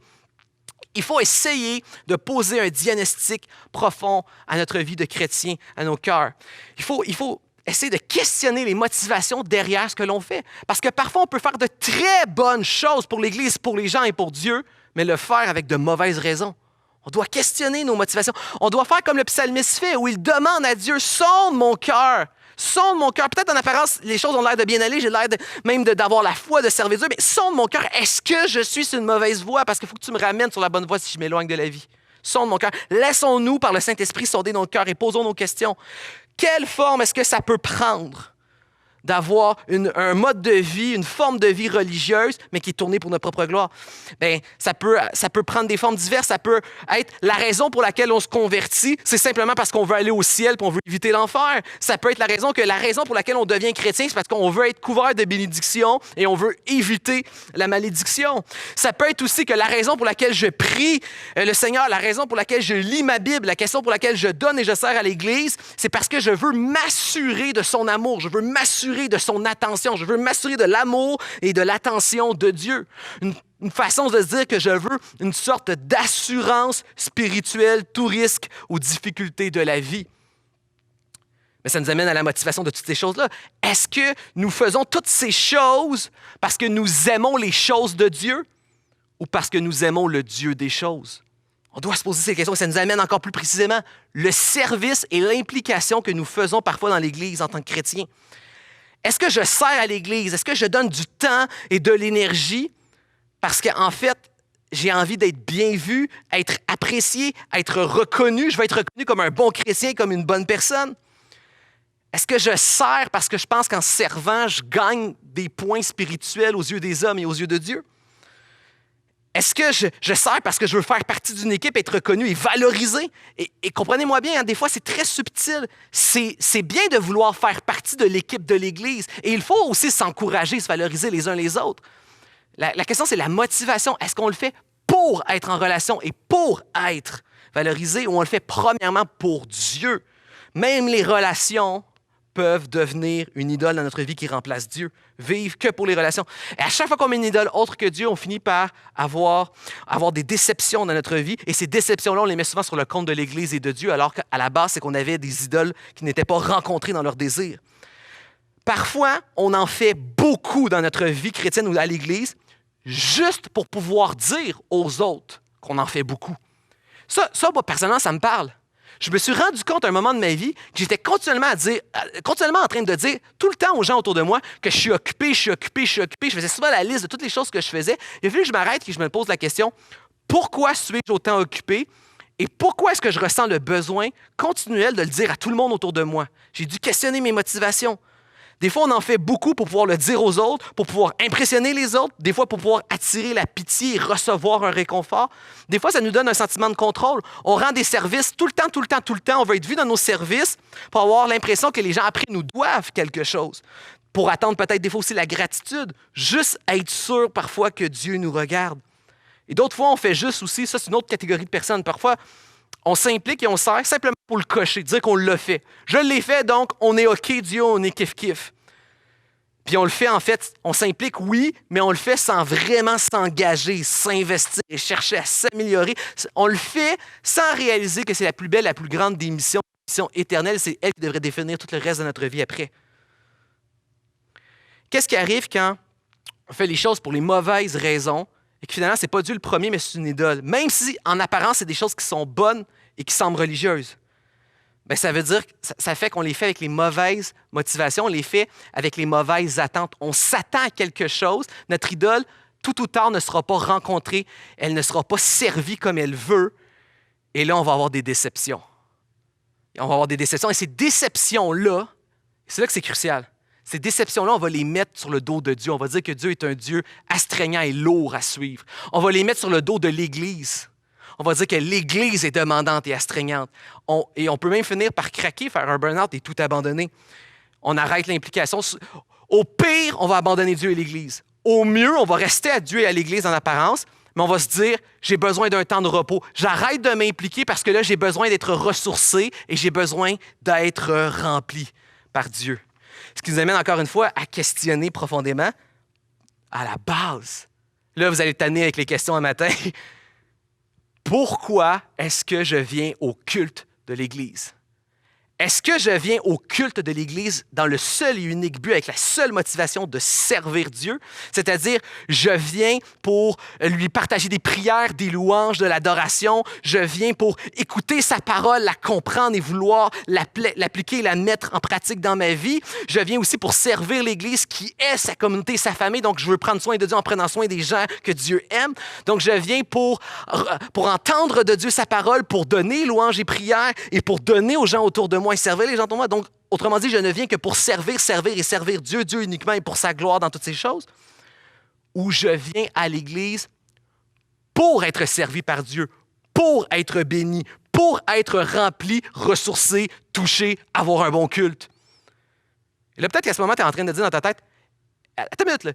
Il faut essayer de poser un diagnostic profond à notre vie de chrétien, à nos cœurs. Il faut essayer de questionner les motivations derrière ce que l'on fait. Parce que parfois, on peut faire de très bonnes choses pour l'Église, pour les gens et pour Dieu, mais le faire avec de mauvaises raisons. On doit questionner nos motivations. On doit faire comme le psalmiste fait, où il demande à Dieu, sonde mon cœur. Sonde mon cœur. Peut-être en apparence, les choses ont l'air de bien aller, j'ai l'air même d'avoir la foi de servir Dieu, mais sonde mon cœur. Est-ce que je suis sur une mauvaise voie? Parce qu'il faut que tu me ramènes sur la bonne voie si je m'éloigne de la vie. Sonde mon cœur. Laissons-nous, par le Saint-Esprit, sonder notre cœur et posons nos questions. Quelle forme est-ce que ça peut prendre d'avoir un mode de vie, une forme de vie religieuse, mais qui est tournée pour notre propre gloire? Bien, ça peut prendre des formes diverses. Ça peut être la raison pour laquelle on se convertit, c'est simplement parce qu'on veut aller au ciel et on veut éviter l'enfer. Ça peut être la raison pour laquelle on devient chrétien, c'est parce qu'on veut être couvert de bénédictions et on veut éviter la malédiction. Ça peut être aussi que la raison pour laquelle je prie le Seigneur, la raison pour laquelle je lis ma Bible, la question pour laquelle je donne et je sers à l'Église, c'est parce que je veux m'assurer de son amour, je veux m'assurer de son attention. Je veux m'assurer de l'amour et de l'attention de Dieu. Une façon de se dire que je veux une sorte d'assurance spirituelle, tout risque ou difficulté de la vie. Mais ça nous amène à la motivation de toutes ces choses-là. Est-ce que nous faisons toutes ces choses parce que nous aimons les choses de Dieu ou parce que nous aimons le Dieu des choses? On doit se poser ces questions et ça nous amène encore plus précisément le service et l'implication que nous faisons parfois dans l'Église en tant que chrétiens. Est-ce que je sers à l'Église? Est-ce que je donne du temps et de l'énergie parce qu'en fait, j'ai envie d'être bien vu, être apprécié, être reconnu? Je veux être reconnu comme un bon chrétien, comme une bonne personne? Est-ce que je sers parce que je pense qu'en servant, je gagne des points spirituels aux yeux des hommes et aux yeux de Dieu? Est-ce que je sers parce que je veux faire partie d'une équipe, être reconnu et valorisé? Et comprenez-moi bien, hein, des fois, c'est très subtil. C'est bien de vouloir faire partie de l'équipe de l'Église. Et il faut aussi s'encourager, se valoriser les uns les autres. La question, c'est la motivation. Est-ce qu'on le fait pour être en relation et pour être valorisé ou on le fait premièrement pour Dieu? Même les relations peuvent devenir une idole dans notre vie qui remplace Dieu. Vivre que pour les relations. Et à chaque fois qu'on met une idole autre que Dieu, on finit par avoir des déceptions dans notre vie. Et ces déceptions-là, on les met souvent sur le compte de l'Église et de Dieu, alors qu'à la base, c'est qu'on avait des idoles qui n'étaient pas rencontrées dans leurs désirs. Parfois, on en fait beaucoup dans notre vie chrétienne ou à l'Église, juste pour pouvoir dire aux autres qu'on en fait beaucoup. Ça, moi, personnellement, ça me parle. Je me suis rendu compte à un moment de ma vie que j'étais continuellement en train de dire tout le temps aux gens autour de moi que je suis occupé. Je faisais souvent la liste de toutes les choses que je faisais. Il a fallu que je m'arrête et que je me pose la question, pourquoi suis-je autant occupé et pourquoi est-ce que je ressens le besoin continuel de le dire à tout le monde autour de moi? J'ai dû questionner mes motivations. Des fois, on en fait beaucoup pour pouvoir le dire aux autres, pour pouvoir impressionner les autres, des fois pour pouvoir attirer la pitié et recevoir un réconfort. Des fois, ça nous donne un sentiment de contrôle. On rend des services tout le temps. On veut être vu dans nos services pour avoir l'impression que les gens après nous doivent quelque chose. Pour attendre peut-être des fois aussi la gratitude. Juste être sûr parfois que Dieu nous regarde. Et d'autres fois, on fait juste aussi, ça c'est une autre catégorie de personnes. Parfois, on s'implique et on sert simplement pour le cocher, dire qu'on l'a fait. Je l'ai fait, donc on est OK, Dieu, on est kiff-kiff. Puis on le fait, en fait, on s'implique, oui, mais on le fait sans vraiment s'engager, s'investir et chercher à s'améliorer. On le fait sans réaliser que c'est la plus belle, la plus grande des missions, la mission éternelle. C'est elle qui devrait définir tout le reste de notre vie après. Qu'est-ce qui arrive quand on fait les choses pour les mauvaises raisons et que finalement, ce n'est pas Dieu le premier, mais c'est une idole? Même si, en apparence, c'est des choses qui sont bonnes et qui semblent religieuses. Bien, ça veut dire que ça fait qu'on les fait avec les mauvaises motivations, on les fait avec les mauvaises attentes. On s'attend à quelque chose. Notre idole, tout ou tard, ne sera pas rencontrée. Elle ne sera pas servie comme elle veut. Et là, on va avoir des déceptions. Et ces déceptions-là, c'est là que c'est crucial. Ces déceptions-là, on va les mettre sur le dos de Dieu. On va dire que Dieu est un Dieu astreignant et lourd à suivre. On va les mettre sur le dos de l'Église. On va dire que l'Église est demandante et astreignante. Et on peut même finir par craquer, faire un burn-out et tout abandonner. On arrête l'implication. Au pire, on va abandonner Dieu et l'Église. Au mieux, on va rester à Dieu et à l'Église en apparence, mais on va se dire, j'ai besoin d'un temps de repos. J'arrête de m'impliquer parce que là, j'ai besoin d'être ressourcé et j'ai besoin d'être rempli par Dieu. Ce qui nous amène encore une fois à questionner profondément à la base. Là, vous allez tanner avec les questions un matin. Pourquoi est-ce que je viens au culte de l'Église? Est-ce que je viens au culte de l'Église dans le seul et unique but, avec la seule motivation de servir Dieu? C'est-à-dire, je viens pour lui partager des prières, des louanges, de l'adoration. Je viens pour écouter sa parole, la comprendre et vouloir l'appliquer et la mettre en pratique dans ma vie. Je viens aussi pour servir l'Église qui est sa communauté, sa famille. Donc, je veux prendre soin de Dieu en prenant soin des gens que Dieu aime. Donc, je viens pour entendre de Dieu sa parole, pour donner louanges et prières et pour donner aux gens autour de moi et servir les gens autour de moi. Donc, autrement dit, je ne viens que pour servir Dieu, Dieu uniquement et pour sa gloire dans toutes ces choses. Ou je viens à l'Église pour être servi par Dieu, pour être béni, pour être rempli, ressourcé, touché, avoir un bon culte. Et là, peut-être qu'à ce moment, tu es en train de dire dans ta tête, attends une minute, là,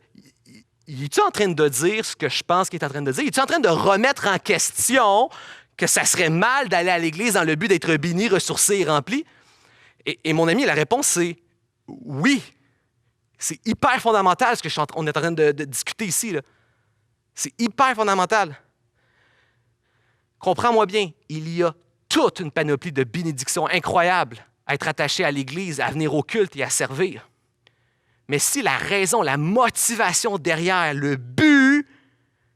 es-tu en train de dire ce que je pense qu'il est en train de dire? Es-tu en train de remettre en question que ça serait mal d'aller à l'Église dans le but d'être béni, ressourcé et rempli? Et mon ami, la réponse, c'est oui. C'est hyper fondamental ce qu'on est en train de discuter ici, là. C'est hyper fondamental. Comprends-moi bien, il y a toute une panoplie de bénédictions incroyables à être attaché à l'Église, à venir au culte et à servir. Mais si la raison, la motivation derrière, le but,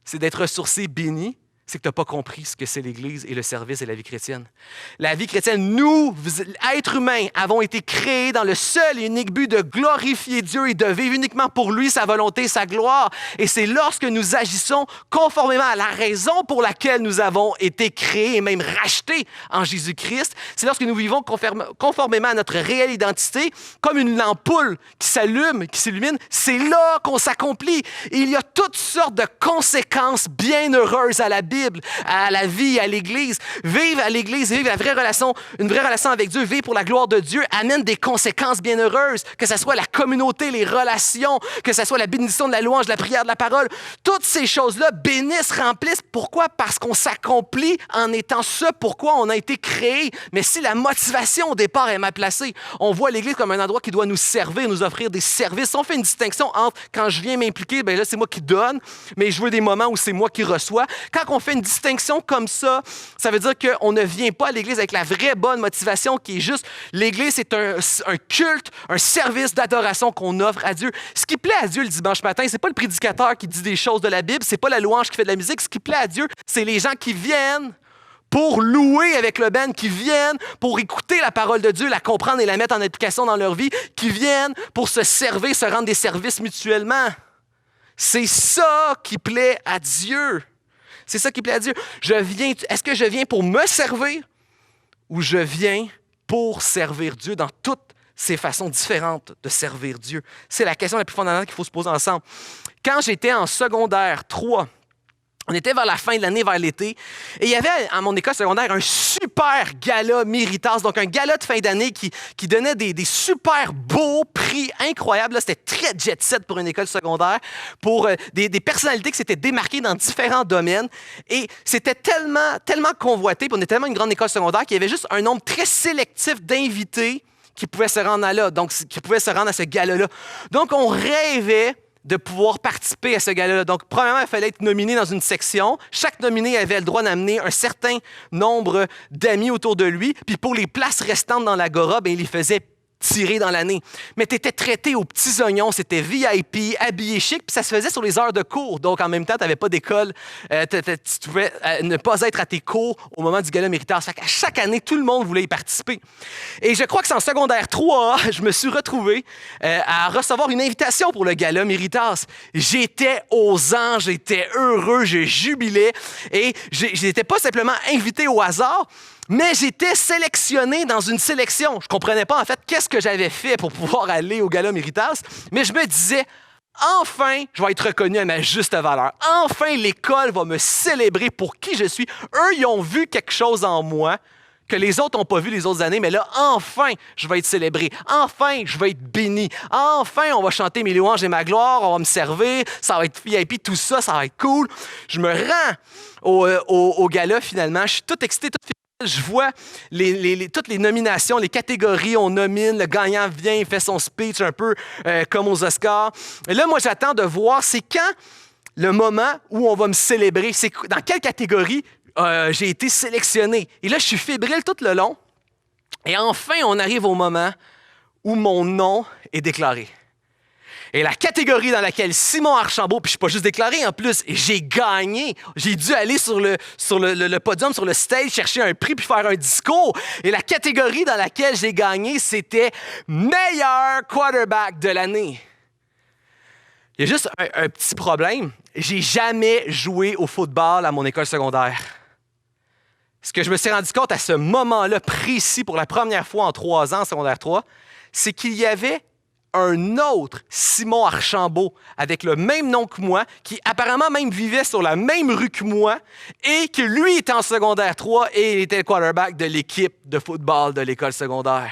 c'est d'être ressourcé, béni, c'est que tu n'as pas compris ce que c'est l'Église et le service et la vie chrétienne. La vie chrétienne, nous, êtres humains, avons été créés dans le seul et unique but de glorifier Dieu et de vivre uniquement pour lui, sa volonté, sa gloire. Et c'est lorsque nous agissons conformément à la raison pour laquelle nous avons été créés et même rachetés en Jésus-Christ, c'est lorsque nous vivons conformément à notre réelle identité, comme une ampoule qui s'allume, qui s'illumine, c'est là qu'on s'accomplit. Et il y a toutes sortes de conséquences bien heureuses à la Bible, à la vie, à l'Église. Vivre à l'Église, vivre une vraie relation avec Dieu, vivre pour la gloire de Dieu amène des conséquences bien heureuses, que ce soit la communauté, les relations, que ce soit la bénédiction de la louange, de la prière, de la parole. Toutes ces choses-là bénissent, remplissent. Pourquoi? Parce qu'on s'accomplit en étant ce pourquoi on a été créé. Mais si la motivation au départ est mal placée, on voit l'Église comme un endroit qui doit nous servir, nous offrir des services. On fait une distinction entre quand je viens m'impliquer, bien là, c'est moi qui donne, mais je veux des moments où c'est moi qui reçois. Quand on fait une distinction comme ça veut dire qu'on ne vient pas à l'Église avec la vraie bonne motivation qui est juste l'Église, c'est un culte, un service d'adoration qu'on offre à Dieu. Ce qui plaît à Dieu le dimanche matin, c'est pas le prédicateur qui dit des choses de la Bible, c'est pas la louange qui fait de la musique. Ce qui plaît à Dieu, c'est les gens qui viennent pour louer avec le band, qui viennent pour écouter la parole de Dieu, la comprendre et la mettre en application dans leur vie, qui viennent pour se servir, se rendre des services mutuellement. C'est ça qui plaît à Dieu. C'est ça qui plaît à Dieu. Est-ce que je viens pour me servir ou je viens pour servir Dieu dans toutes ces façons différentes de servir Dieu? C'est la question la plus fondamentale qu'il faut se poser ensemble. Quand j'étais en secondaire 3, on était vers la fin de l'année, vers l'été, et il y avait à mon école secondaire un super gala Méritas, donc un gala de fin d'année qui donnait des super beaux prix incroyables. Là, c'était très jet-set pour une école secondaire, pour des personnalités qui s'étaient démarquées dans différents domaines. Et c'était tellement convoité, puis on était tellement une grande école secondaire qu'il y avait juste un nombre très sélectif d'invités qui pouvaient se rendre là, donc qui pouvaient se rendre à ce gala-là. Donc, on rêvait de pouvoir participer à ce gala-là. Donc, premièrement, il fallait être nominé dans une section. Chaque nominé avait le droit d'amener un certain nombre d'amis autour de lui. Puis pour les places restantes dans l'agora, bien, il les faisait tirer dans l'année. Mais tu étais traité aux petits oignons, c'était VIP, habillé chic, puis ça se faisait sur les heures de cours. Donc, en même temps, tu n'avais pas d'école, tu pouvais ne pas être à tes cours au moment du gala Méritas. Fait qu'à chaque année, tout le monde voulait y participer. Et je crois que c'est en secondaire 3, je me suis retrouvé à recevoir une invitation pour le gala Méritas. J'étais aux anges, j'étais heureux, je jubilais. Et je n'étais pas simplement invité au hasard, mais j'étais sélectionné dans une sélection. Je ne comprenais pas, en fait, qu'est-ce que j'avais fait pour pouvoir aller au Gala Méritas, mais je me disais, enfin, je vais être reconnu à ma juste valeur. Enfin, l'école va me célébrer pour qui je suis. Eux, ils ont vu quelque chose en moi que les autres n'ont pas vu les autres années, mais là, enfin, je vais être célébré. Enfin, je vais être béni. Enfin, on va chanter mes louanges et ma gloire, on va me servir, ça va être VIP, tout ça, ça va être cool. Je me rends au gala, finalement. Je suis tout excité, tout fini. Je vois toutes les nominations, les catégories, on nomine, le gagnant vient, il fait son speech un peu comme aux Oscars. Et là, moi, j'attends de voir, c'est quand le moment où on va me célébrer, c'est dans quelle catégorie j'ai été sélectionné. Et là, je suis fébrile tout le long. Et enfin, on arrive au moment où mon nom est déclaré. Et la catégorie dans laquelle Simon Archambault, puis je ne suis pas juste déclaré en plus, j'ai gagné. J'ai dû aller sur le podium, sur le stage, chercher un prix puis faire un discours. Et la catégorie dans laquelle j'ai gagné, c'était meilleur quarterback de l'année. Il y a juste un petit problème. J'ai jamais joué au football à mon école secondaire. Ce que je me suis rendu compte à ce moment-là précis pour la première fois en 3 ans, en secondaire 3, c'est qu'il y avait un autre Simon Archambault avec le même nom que moi, qui apparemment même vivait sur la même rue que moi et que lui était en secondaire 3 et il était le quarterback de l'équipe de football de l'école secondaire.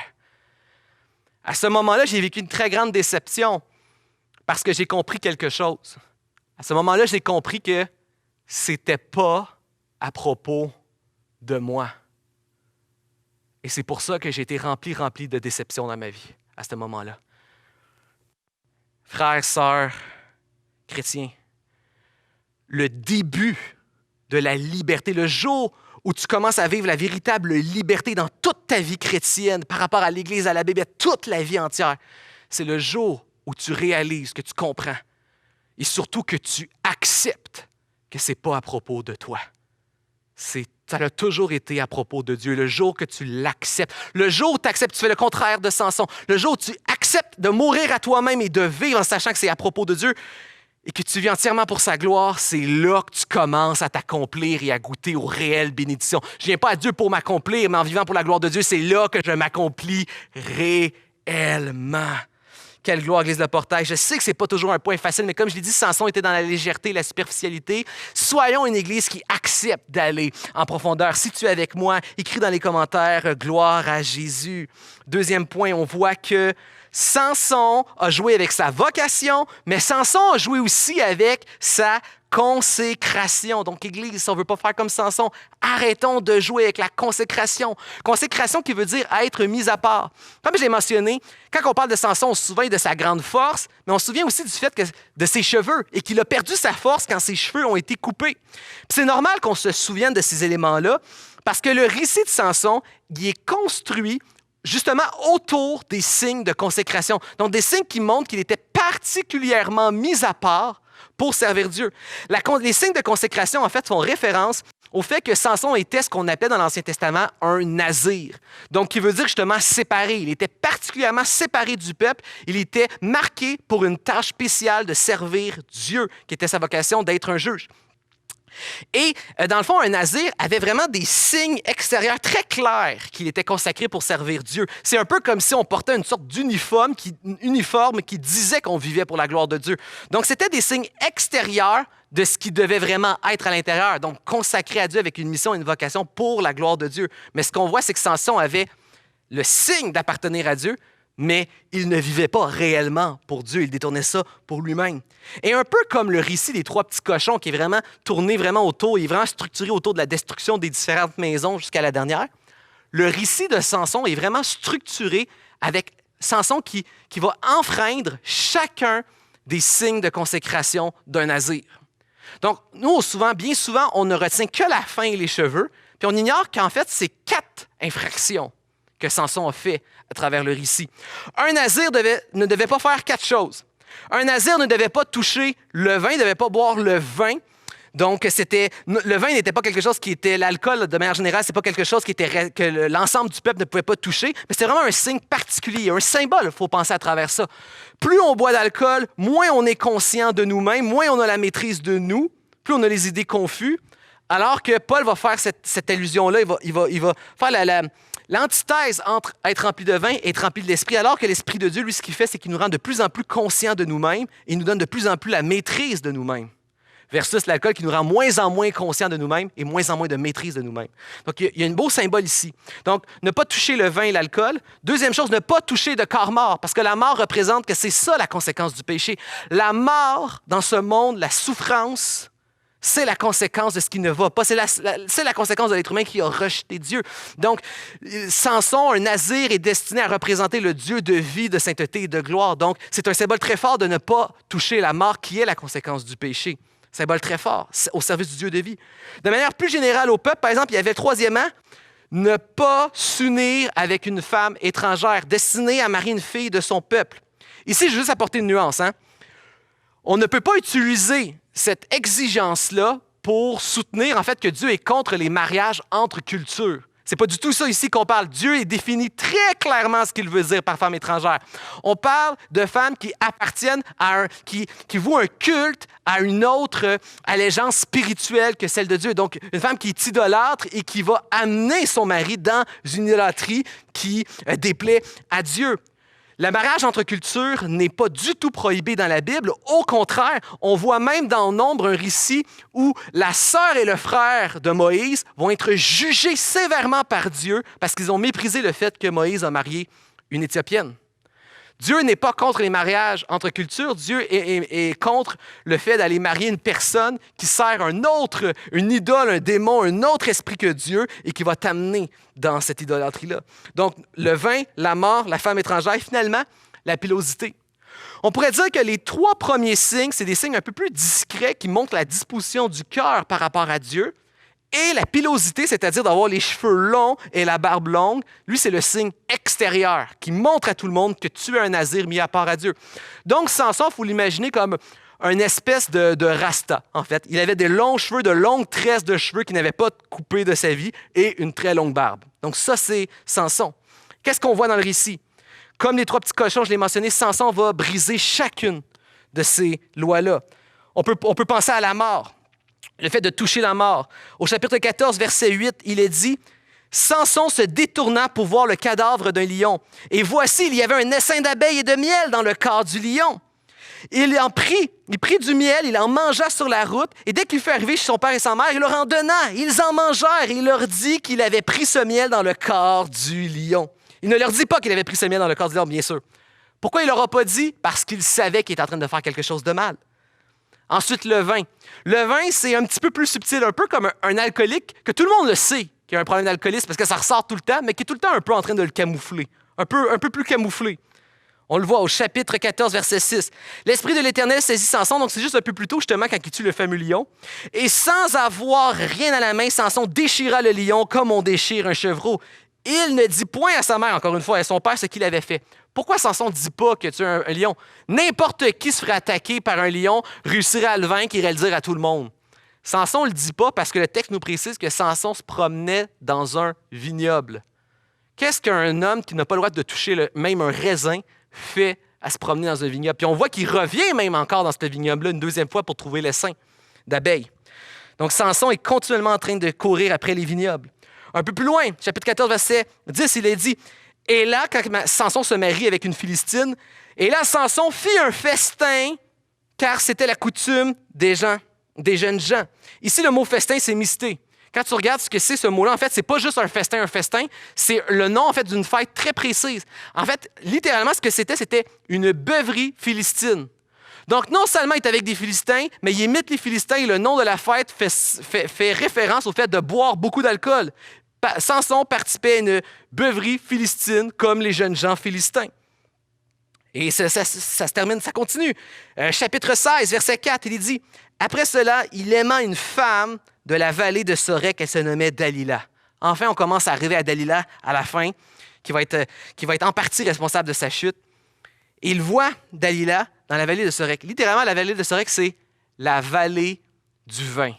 À ce moment-là, j'ai vécu une très grande déception parce que j'ai compris quelque chose. À ce moment-là, j'ai compris que c'était pas à propos de moi. Et c'est pour ça que j'ai été rempli de déception dans ma vie à ce moment-là. Frères, sœurs, chrétiens, le début de la liberté, le jour où tu commences à vivre la véritable liberté dans toute ta vie chrétienne par rapport à l'Église, à la Bible, à toute la vie entière, c'est le jour où tu réalises, que tu comprends et surtout que tu acceptes que ce n'est pas à propos de toi. ça a toujours été à propos de Dieu. Le jour que tu l'acceptes, le jour où tu acceptes, tu fais le contraire de Samson, le jour où tu acceptes de mourir à toi-même et de vivre en sachant que c'est à propos de Dieu et que tu vis entièrement pour sa gloire, c'est là que tu commences à t'accomplir et à goûter aux réelles bénédictions. Je ne viens pas à Dieu pour m'accomplir, mais en vivant pour la gloire de Dieu, c'est là que je m'accomplis réellement. Quelle gloire, Église Le Portail. Je sais que ce n'est pas toujours un point facile, mais comme je l'ai dit, Samson était dans la légèreté et la superficialité. Soyons une Église qui accepte d'aller en profondeur. Si tu es avec moi, écris dans les commentaires « Gloire à Jésus ». Deuxième point, on voit que Samson a joué avec sa vocation, mais Samson a joué aussi avec sa consécration. Donc, Église, si on ne veut pas faire comme Samson, arrêtons de jouer avec la consécration. Consécration qui veut dire être mis à part. Comme je l'ai mentionné, quand on parle de Samson, on se souvient de sa grande force, mais on se souvient aussi du fait de ses cheveux et qu'il a perdu sa force quand ses cheveux ont été coupés. Puis c'est normal qu'on se souvienne de ces éléments-là parce que le récit de Samson, il est construit justement autour des signes de consécration. Donc, des signes qui montrent qu'il était particulièrement mis à part pour servir Dieu. Les signes de consécration, en fait, font référence au fait que Samson était ce qu'on appelle dans l'Ancien Testament un nazir. Donc, qui veut dire justement séparé. Il était particulièrement séparé du peuple. Il était marqué pour une tâche spéciale de servir Dieu, qui était sa vocation d'être un juge. Et dans le fond, un nazir avait vraiment des signes extérieurs très clairs qu'il était consacré pour servir Dieu. C'est un peu comme si on portait une sorte d'uniforme qui disait qu'on vivait pour la gloire de Dieu. Donc, c'était des signes extérieurs de ce qui devait vraiment être à l'intérieur. Donc, consacré à Dieu avec une mission et une vocation pour la gloire de Dieu. Mais ce qu'on voit, c'est que Samson avait le signe d'appartenir à Dieu, mais il ne vivait pas réellement pour Dieu, il détournait ça pour lui-même. Et un peu comme le récit des 3 petits cochons qui est vraiment tourné vraiment autour, il est vraiment structuré autour de la destruction des différentes maisons jusqu'à la dernière, le récit de Samson est vraiment structuré avec Samson qui va enfreindre chacun des signes de consécration d'un nazir. Donc, nous, bien souvent, on ne retient que la fin et les cheveux, puis on ignore qu'en fait, c'est 4 infractions que Samson a fait à travers le récit. Un nazir ne devait pas faire 4 choses. Un nazir ne devait pas toucher le vin, il ne devait pas boire le vin. Donc, le vin n'était pas quelque chose qui était l'alcool, de manière générale, c'est pas quelque chose que l'ensemble du peuple ne pouvait pas toucher, mais c'est vraiment un signe particulier, un symbole, il faut penser à travers ça. Plus on boit d'alcool, moins on est conscient de nous-mêmes, moins on a la maîtrise de nous, plus on a les idées confuses, alors que Paul va faire cette allusion-là, il va faire l'antithèse entre être rempli de vin et être rempli de l'Esprit, alors que l'Esprit de Dieu, lui, ce qu'il fait, c'est qu'il nous rend de plus en plus conscients de nous-mêmes et il nous donne de plus en plus la maîtrise de nous-mêmes. Versus l'alcool qui nous rend moins en moins conscients de nous-mêmes et moins en moins de maîtrise de nous-mêmes. Donc, il y a un beau symbole ici. Donc, ne pas toucher le vin et l'alcool. Deuxième chose, ne pas toucher de corps mort, parce que la mort représente que c'est ça la conséquence du péché. La mort dans ce monde, la souffrance, c'est la conséquence de ce qui ne va pas. C'est la conséquence de l'être humain qui a rejeté Dieu. Donc, Samson, un nazir, est destiné à représenter le Dieu de vie, de sainteté et de gloire. Donc, c'est un symbole très fort de ne pas toucher la mort qui est la conséquence du péché. Symbole très fort au service du Dieu de vie. De manière plus générale au peuple, par exemple, il y avait troisièmement, ne pas s'unir avec une femme étrangère destinée à marier une fille de son peuple. Ici, je veux juste apporter une nuance. On ne peut pas utiliser cette exigence-là pour soutenir en fait que Dieu est contre les mariages entre cultures. C'est pas du tout ça ici qu'on parle. Dieu est défini très clairement ce qu'il veut dire par femme étrangère. On parle de femmes qui appartiennent qui vouent un culte à une autre allégeance spirituelle que celle de Dieu. Donc, une femme qui est idolâtre et qui va amener son mari dans une idolâtrie qui déplaît à Dieu. Le mariage entre cultures n'est pas du tout prohibé dans la Bible. Au contraire, on voit même dans Nombre un récit où la sœur et le frère de Moïse vont être jugés sévèrement par Dieu parce qu'ils ont méprisé le fait que Moïse a marié une Éthiopienne. Dieu n'est pas contre les mariages entre cultures. Dieu est contre le fait d'aller marier une personne qui sert une idole, un démon, un autre esprit que Dieu et qui va t'amener dans cette idolâtrie-là. Donc, le vin, la mort, la femme étrangère et finalement, la pilosité. On pourrait dire que les 3 premiers signes, c'est des signes un peu plus discrets qui montrent la disposition du cœur par rapport à Dieu. Et la pilosité, c'est-à-dire d'avoir les cheveux longs et la barbe longue, lui, c'est le signe extérieur qui montre à tout le monde que tu es un nazir mis à part à Dieu. Donc, Samson, il faut l'imaginer comme une espèce de rasta, en fait. Il avait des longs cheveux, de longues tresses de cheveux qu'il n'avait pas coupées de sa vie et une très longue barbe. Donc ça, c'est Samson. Qu'est-ce qu'on voit dans le récit? Comme les 3 petits cochons, je l'ai mentionné, Samson va briser chacune de ces lois-là. On peut penser à la mort, le fait de toucher la mort. Au chapitre 14, verset 8, il est dit « Samson se détourna pour voir le cadavre d'un lion. Et voici, il y avait un essaim d'abeilles et de miel dans le corps du lion. Il prit du miel, il en mangea sur la route, et dès qu'il fut arrivé chez son père et sa mère, il leur en donna. Ils en mangèrent, et il leur dit qu'il avait pris ce miel dans le corps du lion. » Il ne leur dit pas qu'il avait pris ce miel dans le corps du lion, bien sûr. Pourquoi il ne leur a pas dit? Parce qu'il savait qu'il était en train de faire quelque chose de mal. Ensuite, le vin. Le vin, c'est un petit peu plus subtil, un peu comme un alcoolique, que tout le monde le sait qu'il y a un problème d'alcoolisme parce que ça ressort tout le temps, mais qui est tout le temps un peu en train de le camoufler. Un peu plus camouflé. On le voit au chapitre 14, verset 6. L'Esprit de l'Éternel saisit Samson, donc c'est juste un peu plus tôt, justement, quand il tue le fameux lion. Et sans avoir rien à la main, Samson déchira le lion comme on déchire un chevreau. Il ne dit point à sa mère, encore une fois, et à son père, ce qu'il avait fait. Pourquoi Samson ne dit pas que tu es un lion? N'importe qui se ferait attaquer par un lion, réussirait à le vaincre, irait le dire à tout le monde. Samson ne le dit pas parce que le texte nous précise que Samson se promenait dans un vignoble. Qu'est-ce qu'un homme qui n'a pas le droit de toucher même un raisin fait à se promener dans un vignoble? Puis on voit qu'il revient même encore dans ce vignoble-là une deuxième fois pour trouver l'essaim d'abeilles. Donc Samson est continuellement en train de courir après les vignobles. Un peu plus loin, chapitre 14, verset 10, il est dit « Et là, quand Samson se marie avec une Philistine, et là, Samson fit un festin, car c'était la coutume des jeunes gens. » Ici, le mot festin, c'est mysté. Quand tu regardes ce que c'est ce mot-là, en fait, c'est pas juste un festin, c'est le nom, en fait, d'une fête très précise. En fait, littéralement, ce que c'était une beuverie philistine. Donc, non seulement il est avec des Philistins, mais il imite les Philistins et le nom de la fête fait référence au fait de boire beaucoup d'alcool. Samson participait à une beuverie philistine comme les jeunes gens philistins. Et ça se termine, ça continue. Chapitre 16, verset 4, il dit « Après cela, il aima une femme de la vallée de Sorek, elle se nommait Dalila. » Enfin, on commence à arriver à Dalila à la fin, qui va être en partie responsable de sa chute. Et il voit Dalila dans la vallée de Sorek. Littéralement, la vallée de Sorek, c'est la vallée du vin.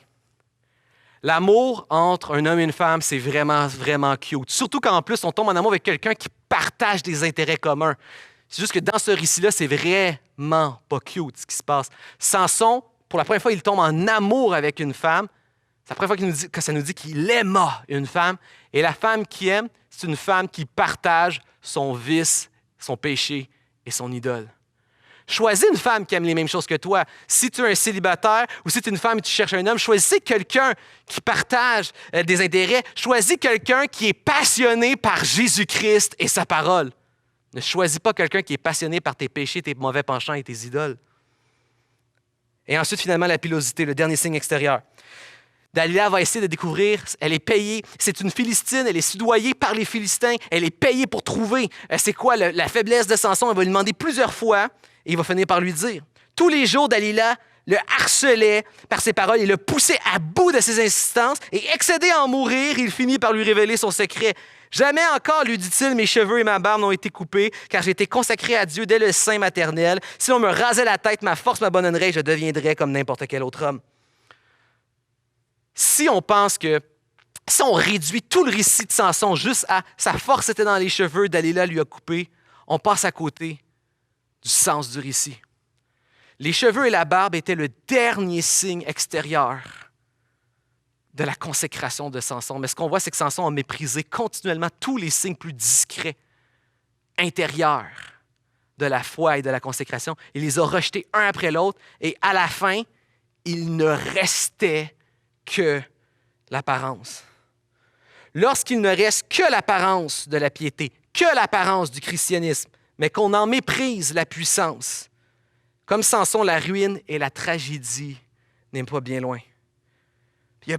L'amour entre un homme et une femme, c'est vraiment, vraiment cute. Surtout qu'en plus, on tombe en amour avec quelqu'un qui partage des intérêts communs. C'est juste que dans ce récit-là, c'est vraiment pas cute ce qui se passe. Samson, pour la première fois, il tombe en amour avec une femme. C'est la première fois que ça nous dit qu'il aima une femme. Et la femme qu'il aime, c'est une femme qui partage son vice, son péché et son idole. Choisis une femme qui aime les mêmes choses que toi. Si tu es un célibataire ou si tu es une femme et tu cherches un homme, choisis quelqu'un qui partage des intérêts. Choisis quelqu'un qui est passionné par Jésus-Christ et sa parole. Ne choisis pas quelqu'un qui est passionné par tes péchés, tes mauvais penchants et tes idoles. Et ensuite, finalement, la pilosité, le dernier signe extérieur. Dalila va essayer de découvrir, elle est payée, c'est une Philistine, elle est soudoyée par les Philistins, elle est payée pour trouver c'est quoi la faiblesse de Samson. Elle va lui demander plusieurs fois et il va finir par lui dire. Tous les jours, Dalila le harcelait par ses paroles et le poussait à bout de ses insistances et excédé à en mourir, il finit par lui révéler son secret. Jamais encore, lui dit-il, mes cheveux et ma barbe n'ont été coupés, car j'ai été consacré à Dieu dès le sein maternel. Si on me rasait la tête, ma force m'abandonnerait, je deviendrais comme n'importe quel autre homme. Si on réduit tout le récit de Samson juste à sa force était dans les cheveux, Dalila lui a coupé, on passe à côté du sens du récit. Les cheveux et la barbe étaient le dernier signe extérieur de la consécration de Samson. Mais ce qu'on voit, c'est que Samson a méprisé continuellement tous les signes plus discrets, intérieurs de la foi et de la consécration. Il les a rejetés un après l'autre et à la fin, il ne restait que l'apparence. Lorsqu'il ne reste que l'apparence de la piété, que l'apparence du christianisme, mais qu'on en méprise la puissance, comme Samson, la ruine et la tragédie n'est pas bien loin. Il y a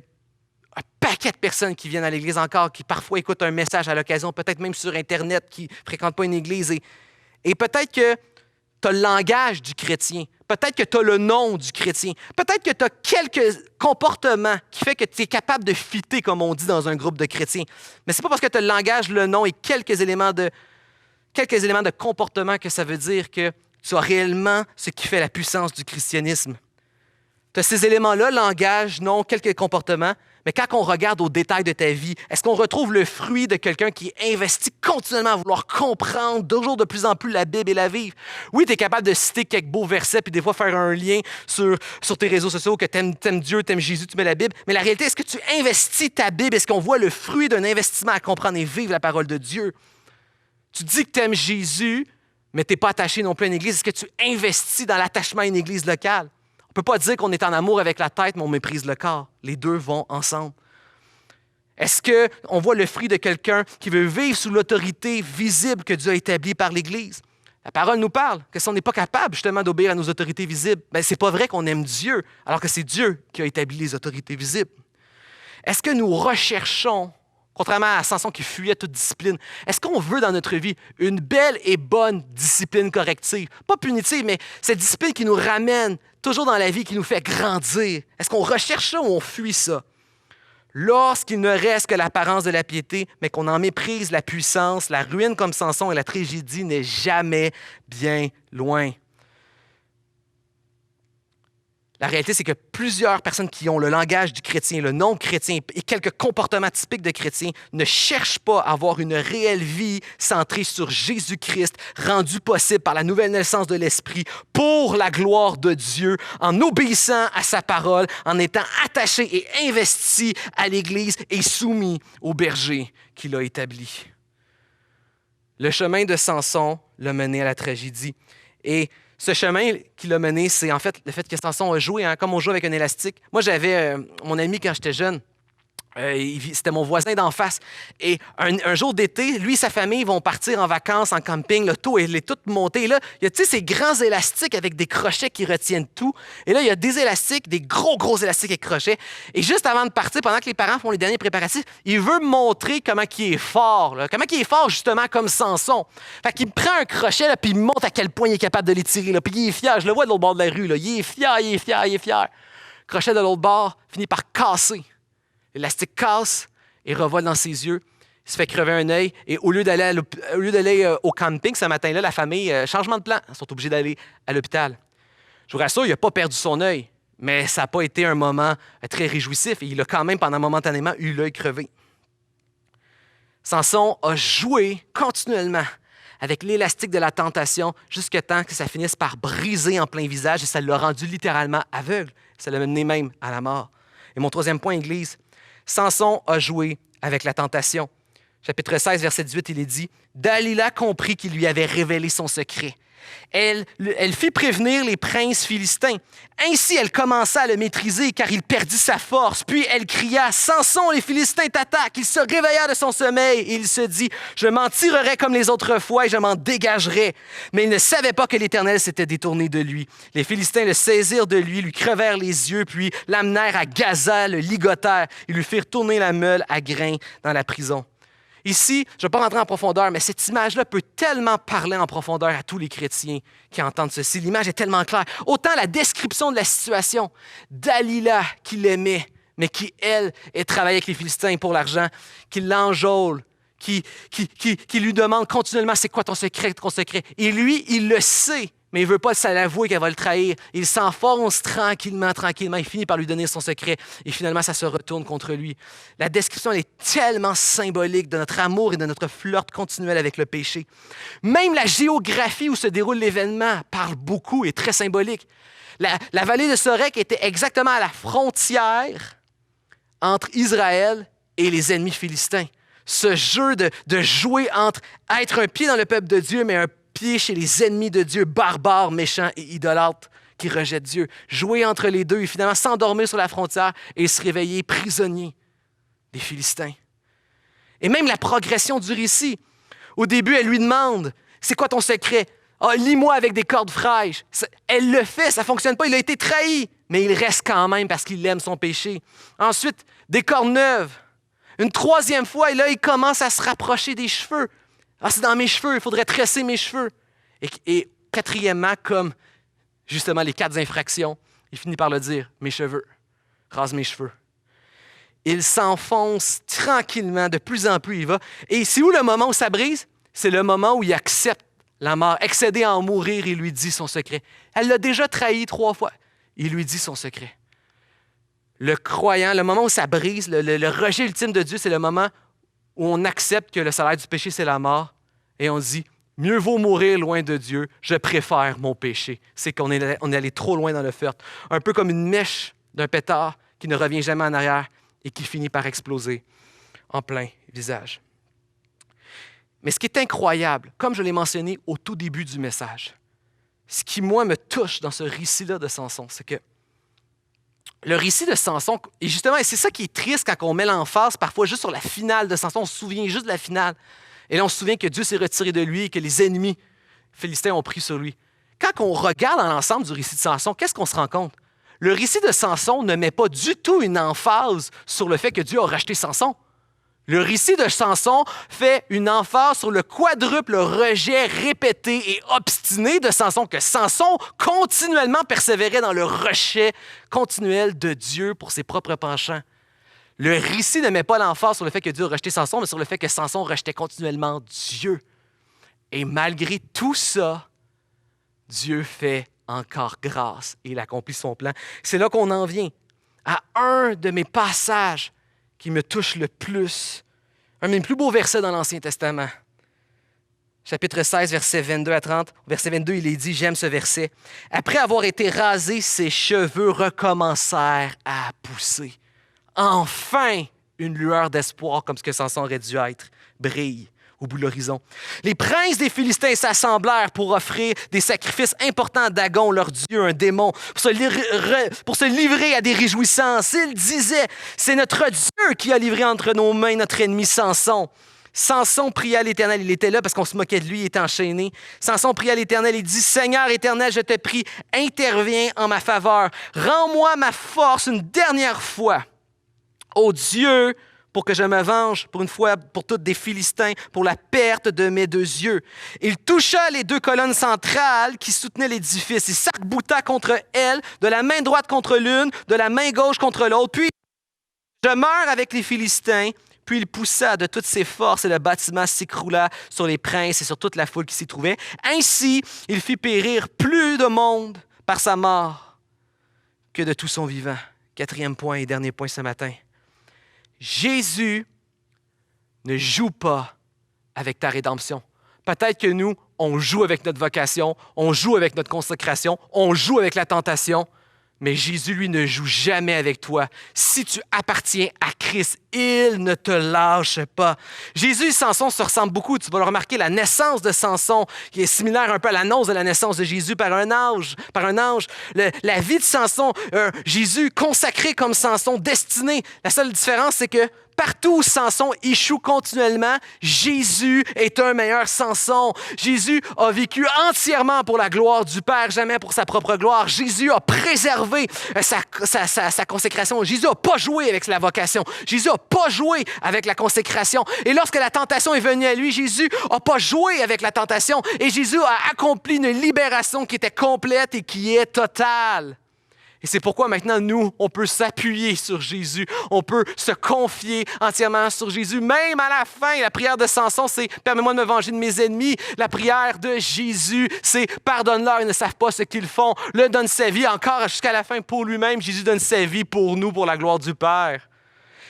un paquet de personnes qui viennent à l'Église encore, qui parfois écoutent un message à l'occasion, peut-être même sur Internet, qui ne fréquentent pas une Église. Et peut-être que tu as le langage du chrétien. Peut-être que tu as le nom du chrétien. Peut-être que tu as quelques comportements qui font que tu es capable de fitter, comme on dit dans un groupe de chrétiens. Mais ce n'est pas parce que tu as le langage, le nom et quelques éléments de comportement que ça veut dire que tu as réellement ce qui fait la puissance du christianisme. Tu as ces éléments-là, langage, nom, quelques comportements, mais quand on regarde au détail de ta vie, est-ce qu'on retrouve le fruit de quelqu'un qui investit continuellement à vouloir comprendre toujours de plus en plus la Bible et la vivre? Oui, tu es capable de citer quelques beaux versets puis des fois faire un lien sur tes réseaux sociaux que tu aimes Dieu, tu aimes Jésus, tu mets la Bible, mais la réalité, est-ce que tu investis ta Bible? Est-ce qu'on voit le fruit d'un investissement à comprendre et vivre la parole de Dieu? Tu dis que tu aimes Jésus, mais tu n'es pas attaché non plus à une église. Est-ce que tu investis dans l'attachement à une église locale? On ne peut pas dire qu'on est en amour avec la tête, mais on méprise le corps. Les deux vont ensemble. Est-ce qu'on voit le fruit de quelqu'un qui veut vivre sous l'autorité visible que Dieu a établie par l'Église? La parole nous parle que si on n'est pas capable justement d'obéir à nos autorités visibles, ce n'est pas vrai qu'on aime Dieu, alors que c'est Dieu qui a établi les autorités visibles. Est-ce que nous recherchons, contrairement à Samson qui fuyait toute discipline, est-ce qu'on veut dans notre vie une belle et bonne discipline corrective? Pas punitive, mais cette discipline qui nous ramène toujours dans la vie, qui nous fait grandir. Est-ce qu'on recherche ça ou on fuit ça? Lorsqu'il ne reste que l'apparence de la piété, mais qu'on en méprise la puissance, la ruine comme Samson et la tragédie n'est jamais bien loin. La réalité, c'est que plusieurs personnes qui ont le langage du chrétien, le nom chrétien et quelques comportements typiques de chrétiens ne cherchent pas à avoir une réelle vie centrée sur Jésus-Christ, rendue possible par la nouvelle naissance de l'Esprit pour la gloire de Dieu, en obéissant à sa parole, en étant attachés et investis à l'Église et soumis au berger qu'il a établi. Le chemin de Samson l'a mené à la tragédie. Et ce chemin qui l'a mené, c'est en fait le fait que Samson a joué, comme on joue avec un élastique. Moi, j'avais mon ami quand j'étais jeune. C'était mon voisin d'en face. Et un jour d'été, lui et sa famille vont partir en vacances, en camping. Le taux est tout monté. Et là, il y a ces grands élastiques avec des crochets qui retiennent tout. Et là, il y a des élastiques, des gros élastiques avec crochets. Et juste avant de partir, pendant que les parents font les derniers préparatifs, il veut montrer comment il est fort. Comment il est fort, justement, comme Samson. Fait qu'il prend un crochet, là, puis il montre à quel point il est capable de l'étirer. Puis il est fier. Je le vois de l'autre bord de la rue. Là. Il est fier. Le crochet de l'autre bord finit par casser. L'élastique casse et revole dans ses yeux. Il se fait crever un œil. Et au lieu d'aller au camping ce matin-là, la famille, changement de plan, ils sont obligés d'aller à l'hôpital. Je vous rassure, il n'a pas perdu son œil, mais ça n'a pas été un moment très réjouissif. Et il a quand même, pendant momentanément, eu l'œil crevé. Samson a joué continuellement avec l'élastique de la tentation jusqu'à temps que ça finisse par briser en plein visage et ça l'a rendu littéralement aveugle. Ça l'a mené même à la mort. Et mon troisième point, Église, Samson a joué avec la tentation. Chapitre 16, verset 18, il est dit « Dalila comprit qu'il lui avait révélé son secret. Elle fit prévenir les princes philistins. Ainsi, elle commença à le maîtriser car il perdit sa force. Puis elle cria « Samson, les Philistins t'attaquent !» Il se réveilla de son sommeil et il se dit « Je m'en tirerai comme les autres fois et je m'en dégagerai. » Mais il ne savait pas que l'Éternel s'était détourné de lui. Les Philistins le saisirent de lui crevèrent les yeux, puis l'amenèrent à Gaza, le ligotèrent. Ils lui firent tourner la meule à grains dans la prison. Ici, je ne vais pas rentrer en profondeur, mais cette image-là peut tellement parler en profondeur à tous les chrétiens qui entendent ceci. L'image est tellement claire. Autant la description de la situation, Dalila qui l'aimait, mais qui, elle, travaillait avec les Philistins pour l'argent, qui l'enjôle, qui lui demande continuellement « C'est quoi ton secret, Et lui, il le sait, mais il ne veut pas l'avouer qu'elle va le trahir. Il s'enfonce tranquillement. Il finit par lui donner son secret. Et finalement, ça se retourne contre lui. La description elle est tellement symbolique de notre amour et de notre flirt continuel avec le péché. Même la géographie où se déroule l'événement parle beaucoup et est très symbolique. La vallée de Sorek était exactement à la frontière entre Israël et les ennemis philistins. Ce jeu de jouer entre être un pied dans le peuple de Dieu, mais un pied chez les ennemis de Dieu, barbares, méchants et idolâtres qui rejettent Dieu. Jouer entre les deux et finalement s'endormir sur la frontière et se réveiller prisonnier des Philistins. Et même la progression du récit. Au début, elle lui demande « C'est quoi ton secret? » « Ah, lis-moi avec des cordes fraîches. » Elle le fait, ça ne fonctionne pas, il a été trahi, mais il reste quand même parce qu'il aime son péché. Ensuite, des cordes neuves. Une troisième fois, et là, il commence à se rapprocher des cheveux. « Ah, c'est dans mes cheveux, il faudrait tresser mes cheveux. » Et quatrièmement, comme justement les 4 infractions, il finit par le dire, « Mes cheveux, rase mes cheveux. » Il s'enfonce tranquillement, de plus en plus il va. Et c'est où le moment où ça brise? C'est le moment où il accepte La mort, excédée à en mourir, il lui dit son secret. Elle l'a déjà trahi 3 fois. Il lui dit son secret. Le croyant, le moment où ça brise, le rejet ultime de Dieu, c'est le moment où on accepte que le salaire du péché, c'est la mort. Et on dit, mieux vaut mourir loin de Dieu, je préfère mon péché. C'est qu'on est allé trop loin dans le flirt. Un peu comme une mèche d'un pétard qui ne revient jamais en arrière et qui finit par exploser en plein visage. Mais ce qui est incroyable, comme je l'ai mentionné au tout début du message, ce qui, moi, me touche dans ce récit-là de Samson, c'est que le récit de Samson, et justement, et c'est ça qui est triste quand on met l'emphase parfois juste sur la finale de Samson, on se souvient juste de la finale. Et là, on se souvient que Dieu s'est retiré de lui et que les ennemis philistins ont pris sur lui. Quand on regarde dans l'ensemble du récit de Samson, qu'est-ce qu'on se rend compte? Le récit de Samson ne met pas du tout une emphase sur le fait que Dieu a racheté Samson. Le récit de Samson fait une emphase sur le quadruple rejet répété et obstiné de Samson, que Samson continuellement persévérait dans le rejet continuel de Dieu pour ses propres penchants. Le récit ne met pas l'emphase sur le fait que Dieu a rejeté Samson, mais sur le fait que Samson rejetait continuellement Dieu. Et malgré tout ça, Dieu fait encore grâce et il accomplit son plan. C'est là qu'on en vient à un de mes passages qui me touche le plus, un de mes plus beaux versets dans l'Ancien Testament. Chapitre 16, versets 22 à 30. Verset 22, il est dit, j'aime ce verset. « Après avoir été rasé, ses cheveux recommencèrent à pousser. Enfin, une lueur d'espoir comme ce que Samson aurait dû être, brille au bout de l'horizon. Les princes des Philistins s'assemblèrent pour offrir des sacrifices importants à Dagon, leur dieu, un démon, pour se livrer à des réjouissances. Ils disaient, c'est notre Dieu qui a livré entre nos mains notre ennemi Samson. Samson pria l'Éternel, il était là parce qu'on se moquait de lui, il était enchaîné. Samson pria l'Éternel et dit, Seigneur Éternel, je te prie, interviens en ma faveur. Rends-moi ma force une dernière fois. Ô Dieu, pour que je me venge pour une fois pour toutes des Philistins, pour la perte de mes 2 yeux. Il toucha les 2 colonnes centrales qui soutenaient l'édifice. Il s'arc-bouta contre elles, de la main droite contre l'une, de la main gauche contre l'autre. Puis, je meurs avec les Philistins. Puis il poussa de toutes ses forces et le bâtiment s'écroula sur les princes et sur toute la foule qui s'y trouvait. Ainsi, il fit périr plus de monde par sa mort que de tout son vivant. 4e point et dernier point ce matin. Jésus ne joue pas avec ta rédemption. Peut-être que nous, on joue avec notre vocation, on joue avec notre consécration, on joue avec la tentation, mais Jésus, lui, ne joue jamais avec toi. Si tu appartiens à Christ, il ne te lâche pas. Jésus et Samson se ressemblent beaucoup. Tu vas le remarquer, la naissance de Samson, qui est similaire un peu à l'annonce de la naissance de Jésus par un ange. La vie de Samson, Jésus consacré comme Samson, destiné. La seule différence, c'est que partout où Samson échoue continuellement, Jésus est un meilleur Samson. Jésus a vécu entièrement pour la gloire du Père, jamais pour sa propre gloire. Jésus a préservé sa consécration. Jésus n'a pas joué avec la vocation. Jésus n'a pas joué avec la consécration. Et lorsque la tentation est venue à lui, Jésus n'a pas joué avec la tentation. Et Jésus a accompli une libération qui était complète et qui est totale. Et c'est pourquoi maintenant, nous, on peut s'appuyer sur Jésus. On peut se confier entièrement sur Jésus. Même à la fin, la prière de Samson, c'est « Permets-moi de me venger de mes ennemis ». La prière de Jésus, c'est « Pardonne-leur, ils ne savent pas ce qu'ils font ». Le donne sa vie encore jusqu'à la fin pour lui-même. Jésus donne sa vie pour nous, pour la gloire du Père.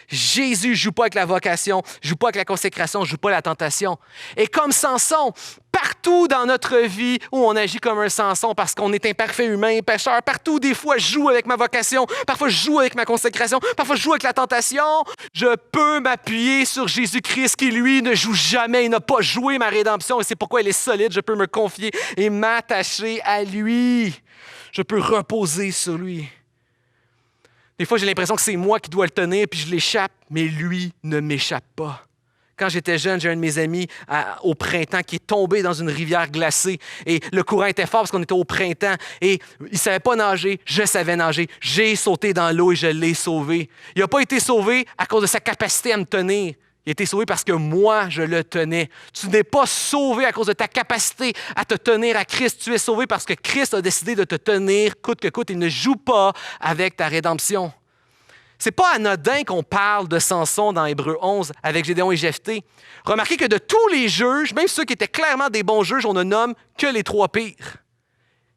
Jésus ne joue pas avec la vocation, ne joue pas avec la consécration, ne joue pas la tentation. Et comme Samson, partout dans notre vie où on agit comme un Samson parce qu'on est imparfait humain, pécheur, partout des fois je joue avec ma vocation, parfois je joue avec ma consécration, parfois je joue avec la tentation, je peux m'appuyer sur Jésus-Christ qui, lui, ne joue jamais, il n'a pas joué ma rédemption et c'est pourquoi il est solide, je peux me confier et m'attacher à lui. Je peux reposer sur lui. Des fois, j'ai l'impression que c'est moi qui dois le tenir, puis je l'échappe, mais lui ne m'échappe pas. Quand j'étais jeune, j'ai un de mes amis au printemps qui est tombé dans une rivière glacée et le courant était fort parce qu'on était au printemps et il ne savait pas nager, je savais nager. J'ai sauté dans l'eau et je l'ai sauvé. Il n'a pas été sauvé à cause de sa capacité à me tenir. Il a été sauvé parce que moi, je le tenais. Tu n'es pas sauvé à cause de ta capacité à te tenir à Christ. Tu es sauvé parce que Christ a décidé de te tenir coûte que coûte. Il ne joue pas avec ta rédemption. C'est pas anodin qu'on parle de Samson dans Hébreux 11 avec Gédéon et Jephthé. Remarquez que de tous les juges, même ceux qui étaient clairement des bons juges, on ne nomme que les 3 pires.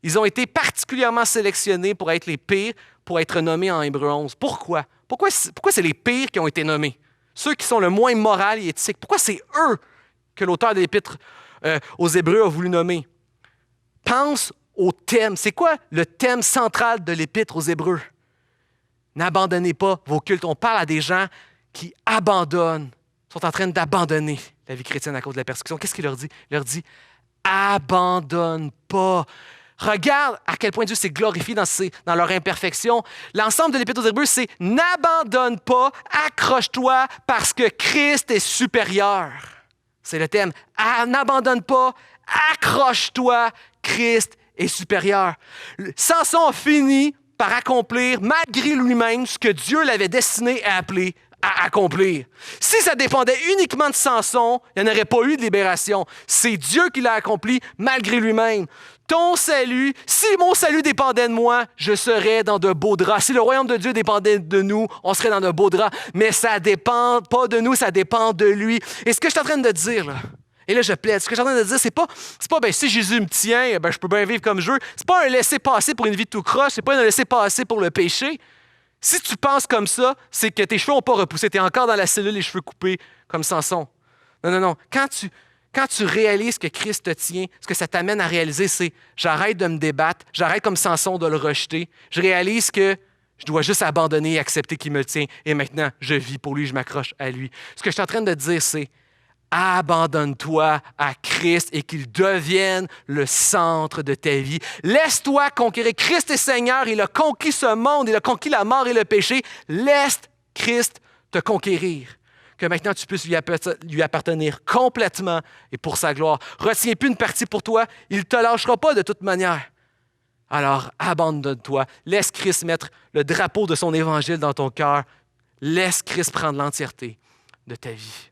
Ils ont été particulièrement sélectionnés pour être les pires, pour être nommés en Hébreux 11. Pourquoi? Pourquoi c'est les pires qui ont été nommés? Ceux qui sont le moins moral et éthique. Pourquoi c'est eux que l'auteur de l'Épître aux Hébreux a voulu nommer? Pense au thème. C'est quoi le thème central de l'Épître aux Hébreux? N'abandonnez pas vos cultes. On parle à des gens qui abandonnent, sont en train d'abandonner la vie chrétienne à cause de la persécution. Qu'est-ce qu'il leur dit? Il leur dit, abandonne pas. Regarde à quel point Dieu s'est glorifié dans leur imperfection. L'ensemble de l'Épître aux Hébreux, c'est n'abandonne pas, accroche-toi parce que Christ est supérieur. C'est le thème. N'abandonne pas, accroche-toi, Christ est supérieur. Samson a fini par accomplir, malgré lui-même, ce que Dieu l'avait destiné à appeler à accomplir. Si ça dépendait uniquement de Samson, il n'y en aurait pas eu de libération. C'est Dieu qui l'a accompli malgré lui-même. Ton salut, si mon salut dépendait de moi, je serais dans de beaux draps. Si le royaume de Dieu dépendait de nous, on serait dans de beaux draps. Mais ça ne dépend pas de nous, ça dépend de lui. Et ce que je suis en train de dire, là, et là, je plaide. Ce que je suis en train de dire, c'est pas si Jésus me tient, je peux bien vivre comme je veux. C'est pas un laisser-passer pour une vie de tout croche. C'est pas un laisser-passer pour le péché. Si tu penses comme ça, c'est que tes cheveux n'ont pas repoussé. Tu es encore dans la cellule, les cheveux coupés, comme Samson. Non. Quand tu réalises que Christ te tient, ce que ça t'amène à réaliser, c'est j'arrête de me débattre, j'arrête comme Samson de le rejeter. Je réalise que je dois juste abandonner et accepter qu'il me tient. Et maintenant, je vis pour lui, je m'accroche à lui. Ce que je suis en train de dire, c'est abandonne-toi à Christ et qu'il devienne le centre de ta vie. Laisse-toi conquérir. Christ est Seigneur, il a conquis ce monde, il a conquis la mort et le péché. Laisse Christ te conquérir. Que maintenant tu puisses lui appartenir complètement et pour sa gloire. Retiens plus une partie pour toi, il ne te lâchera pas de toute manière. Alors abandonne-toi. Laisse Christ mettre le drapeau de son évangile dans ton cœur. Laisse Christ prendre l'entièreté de ta vie.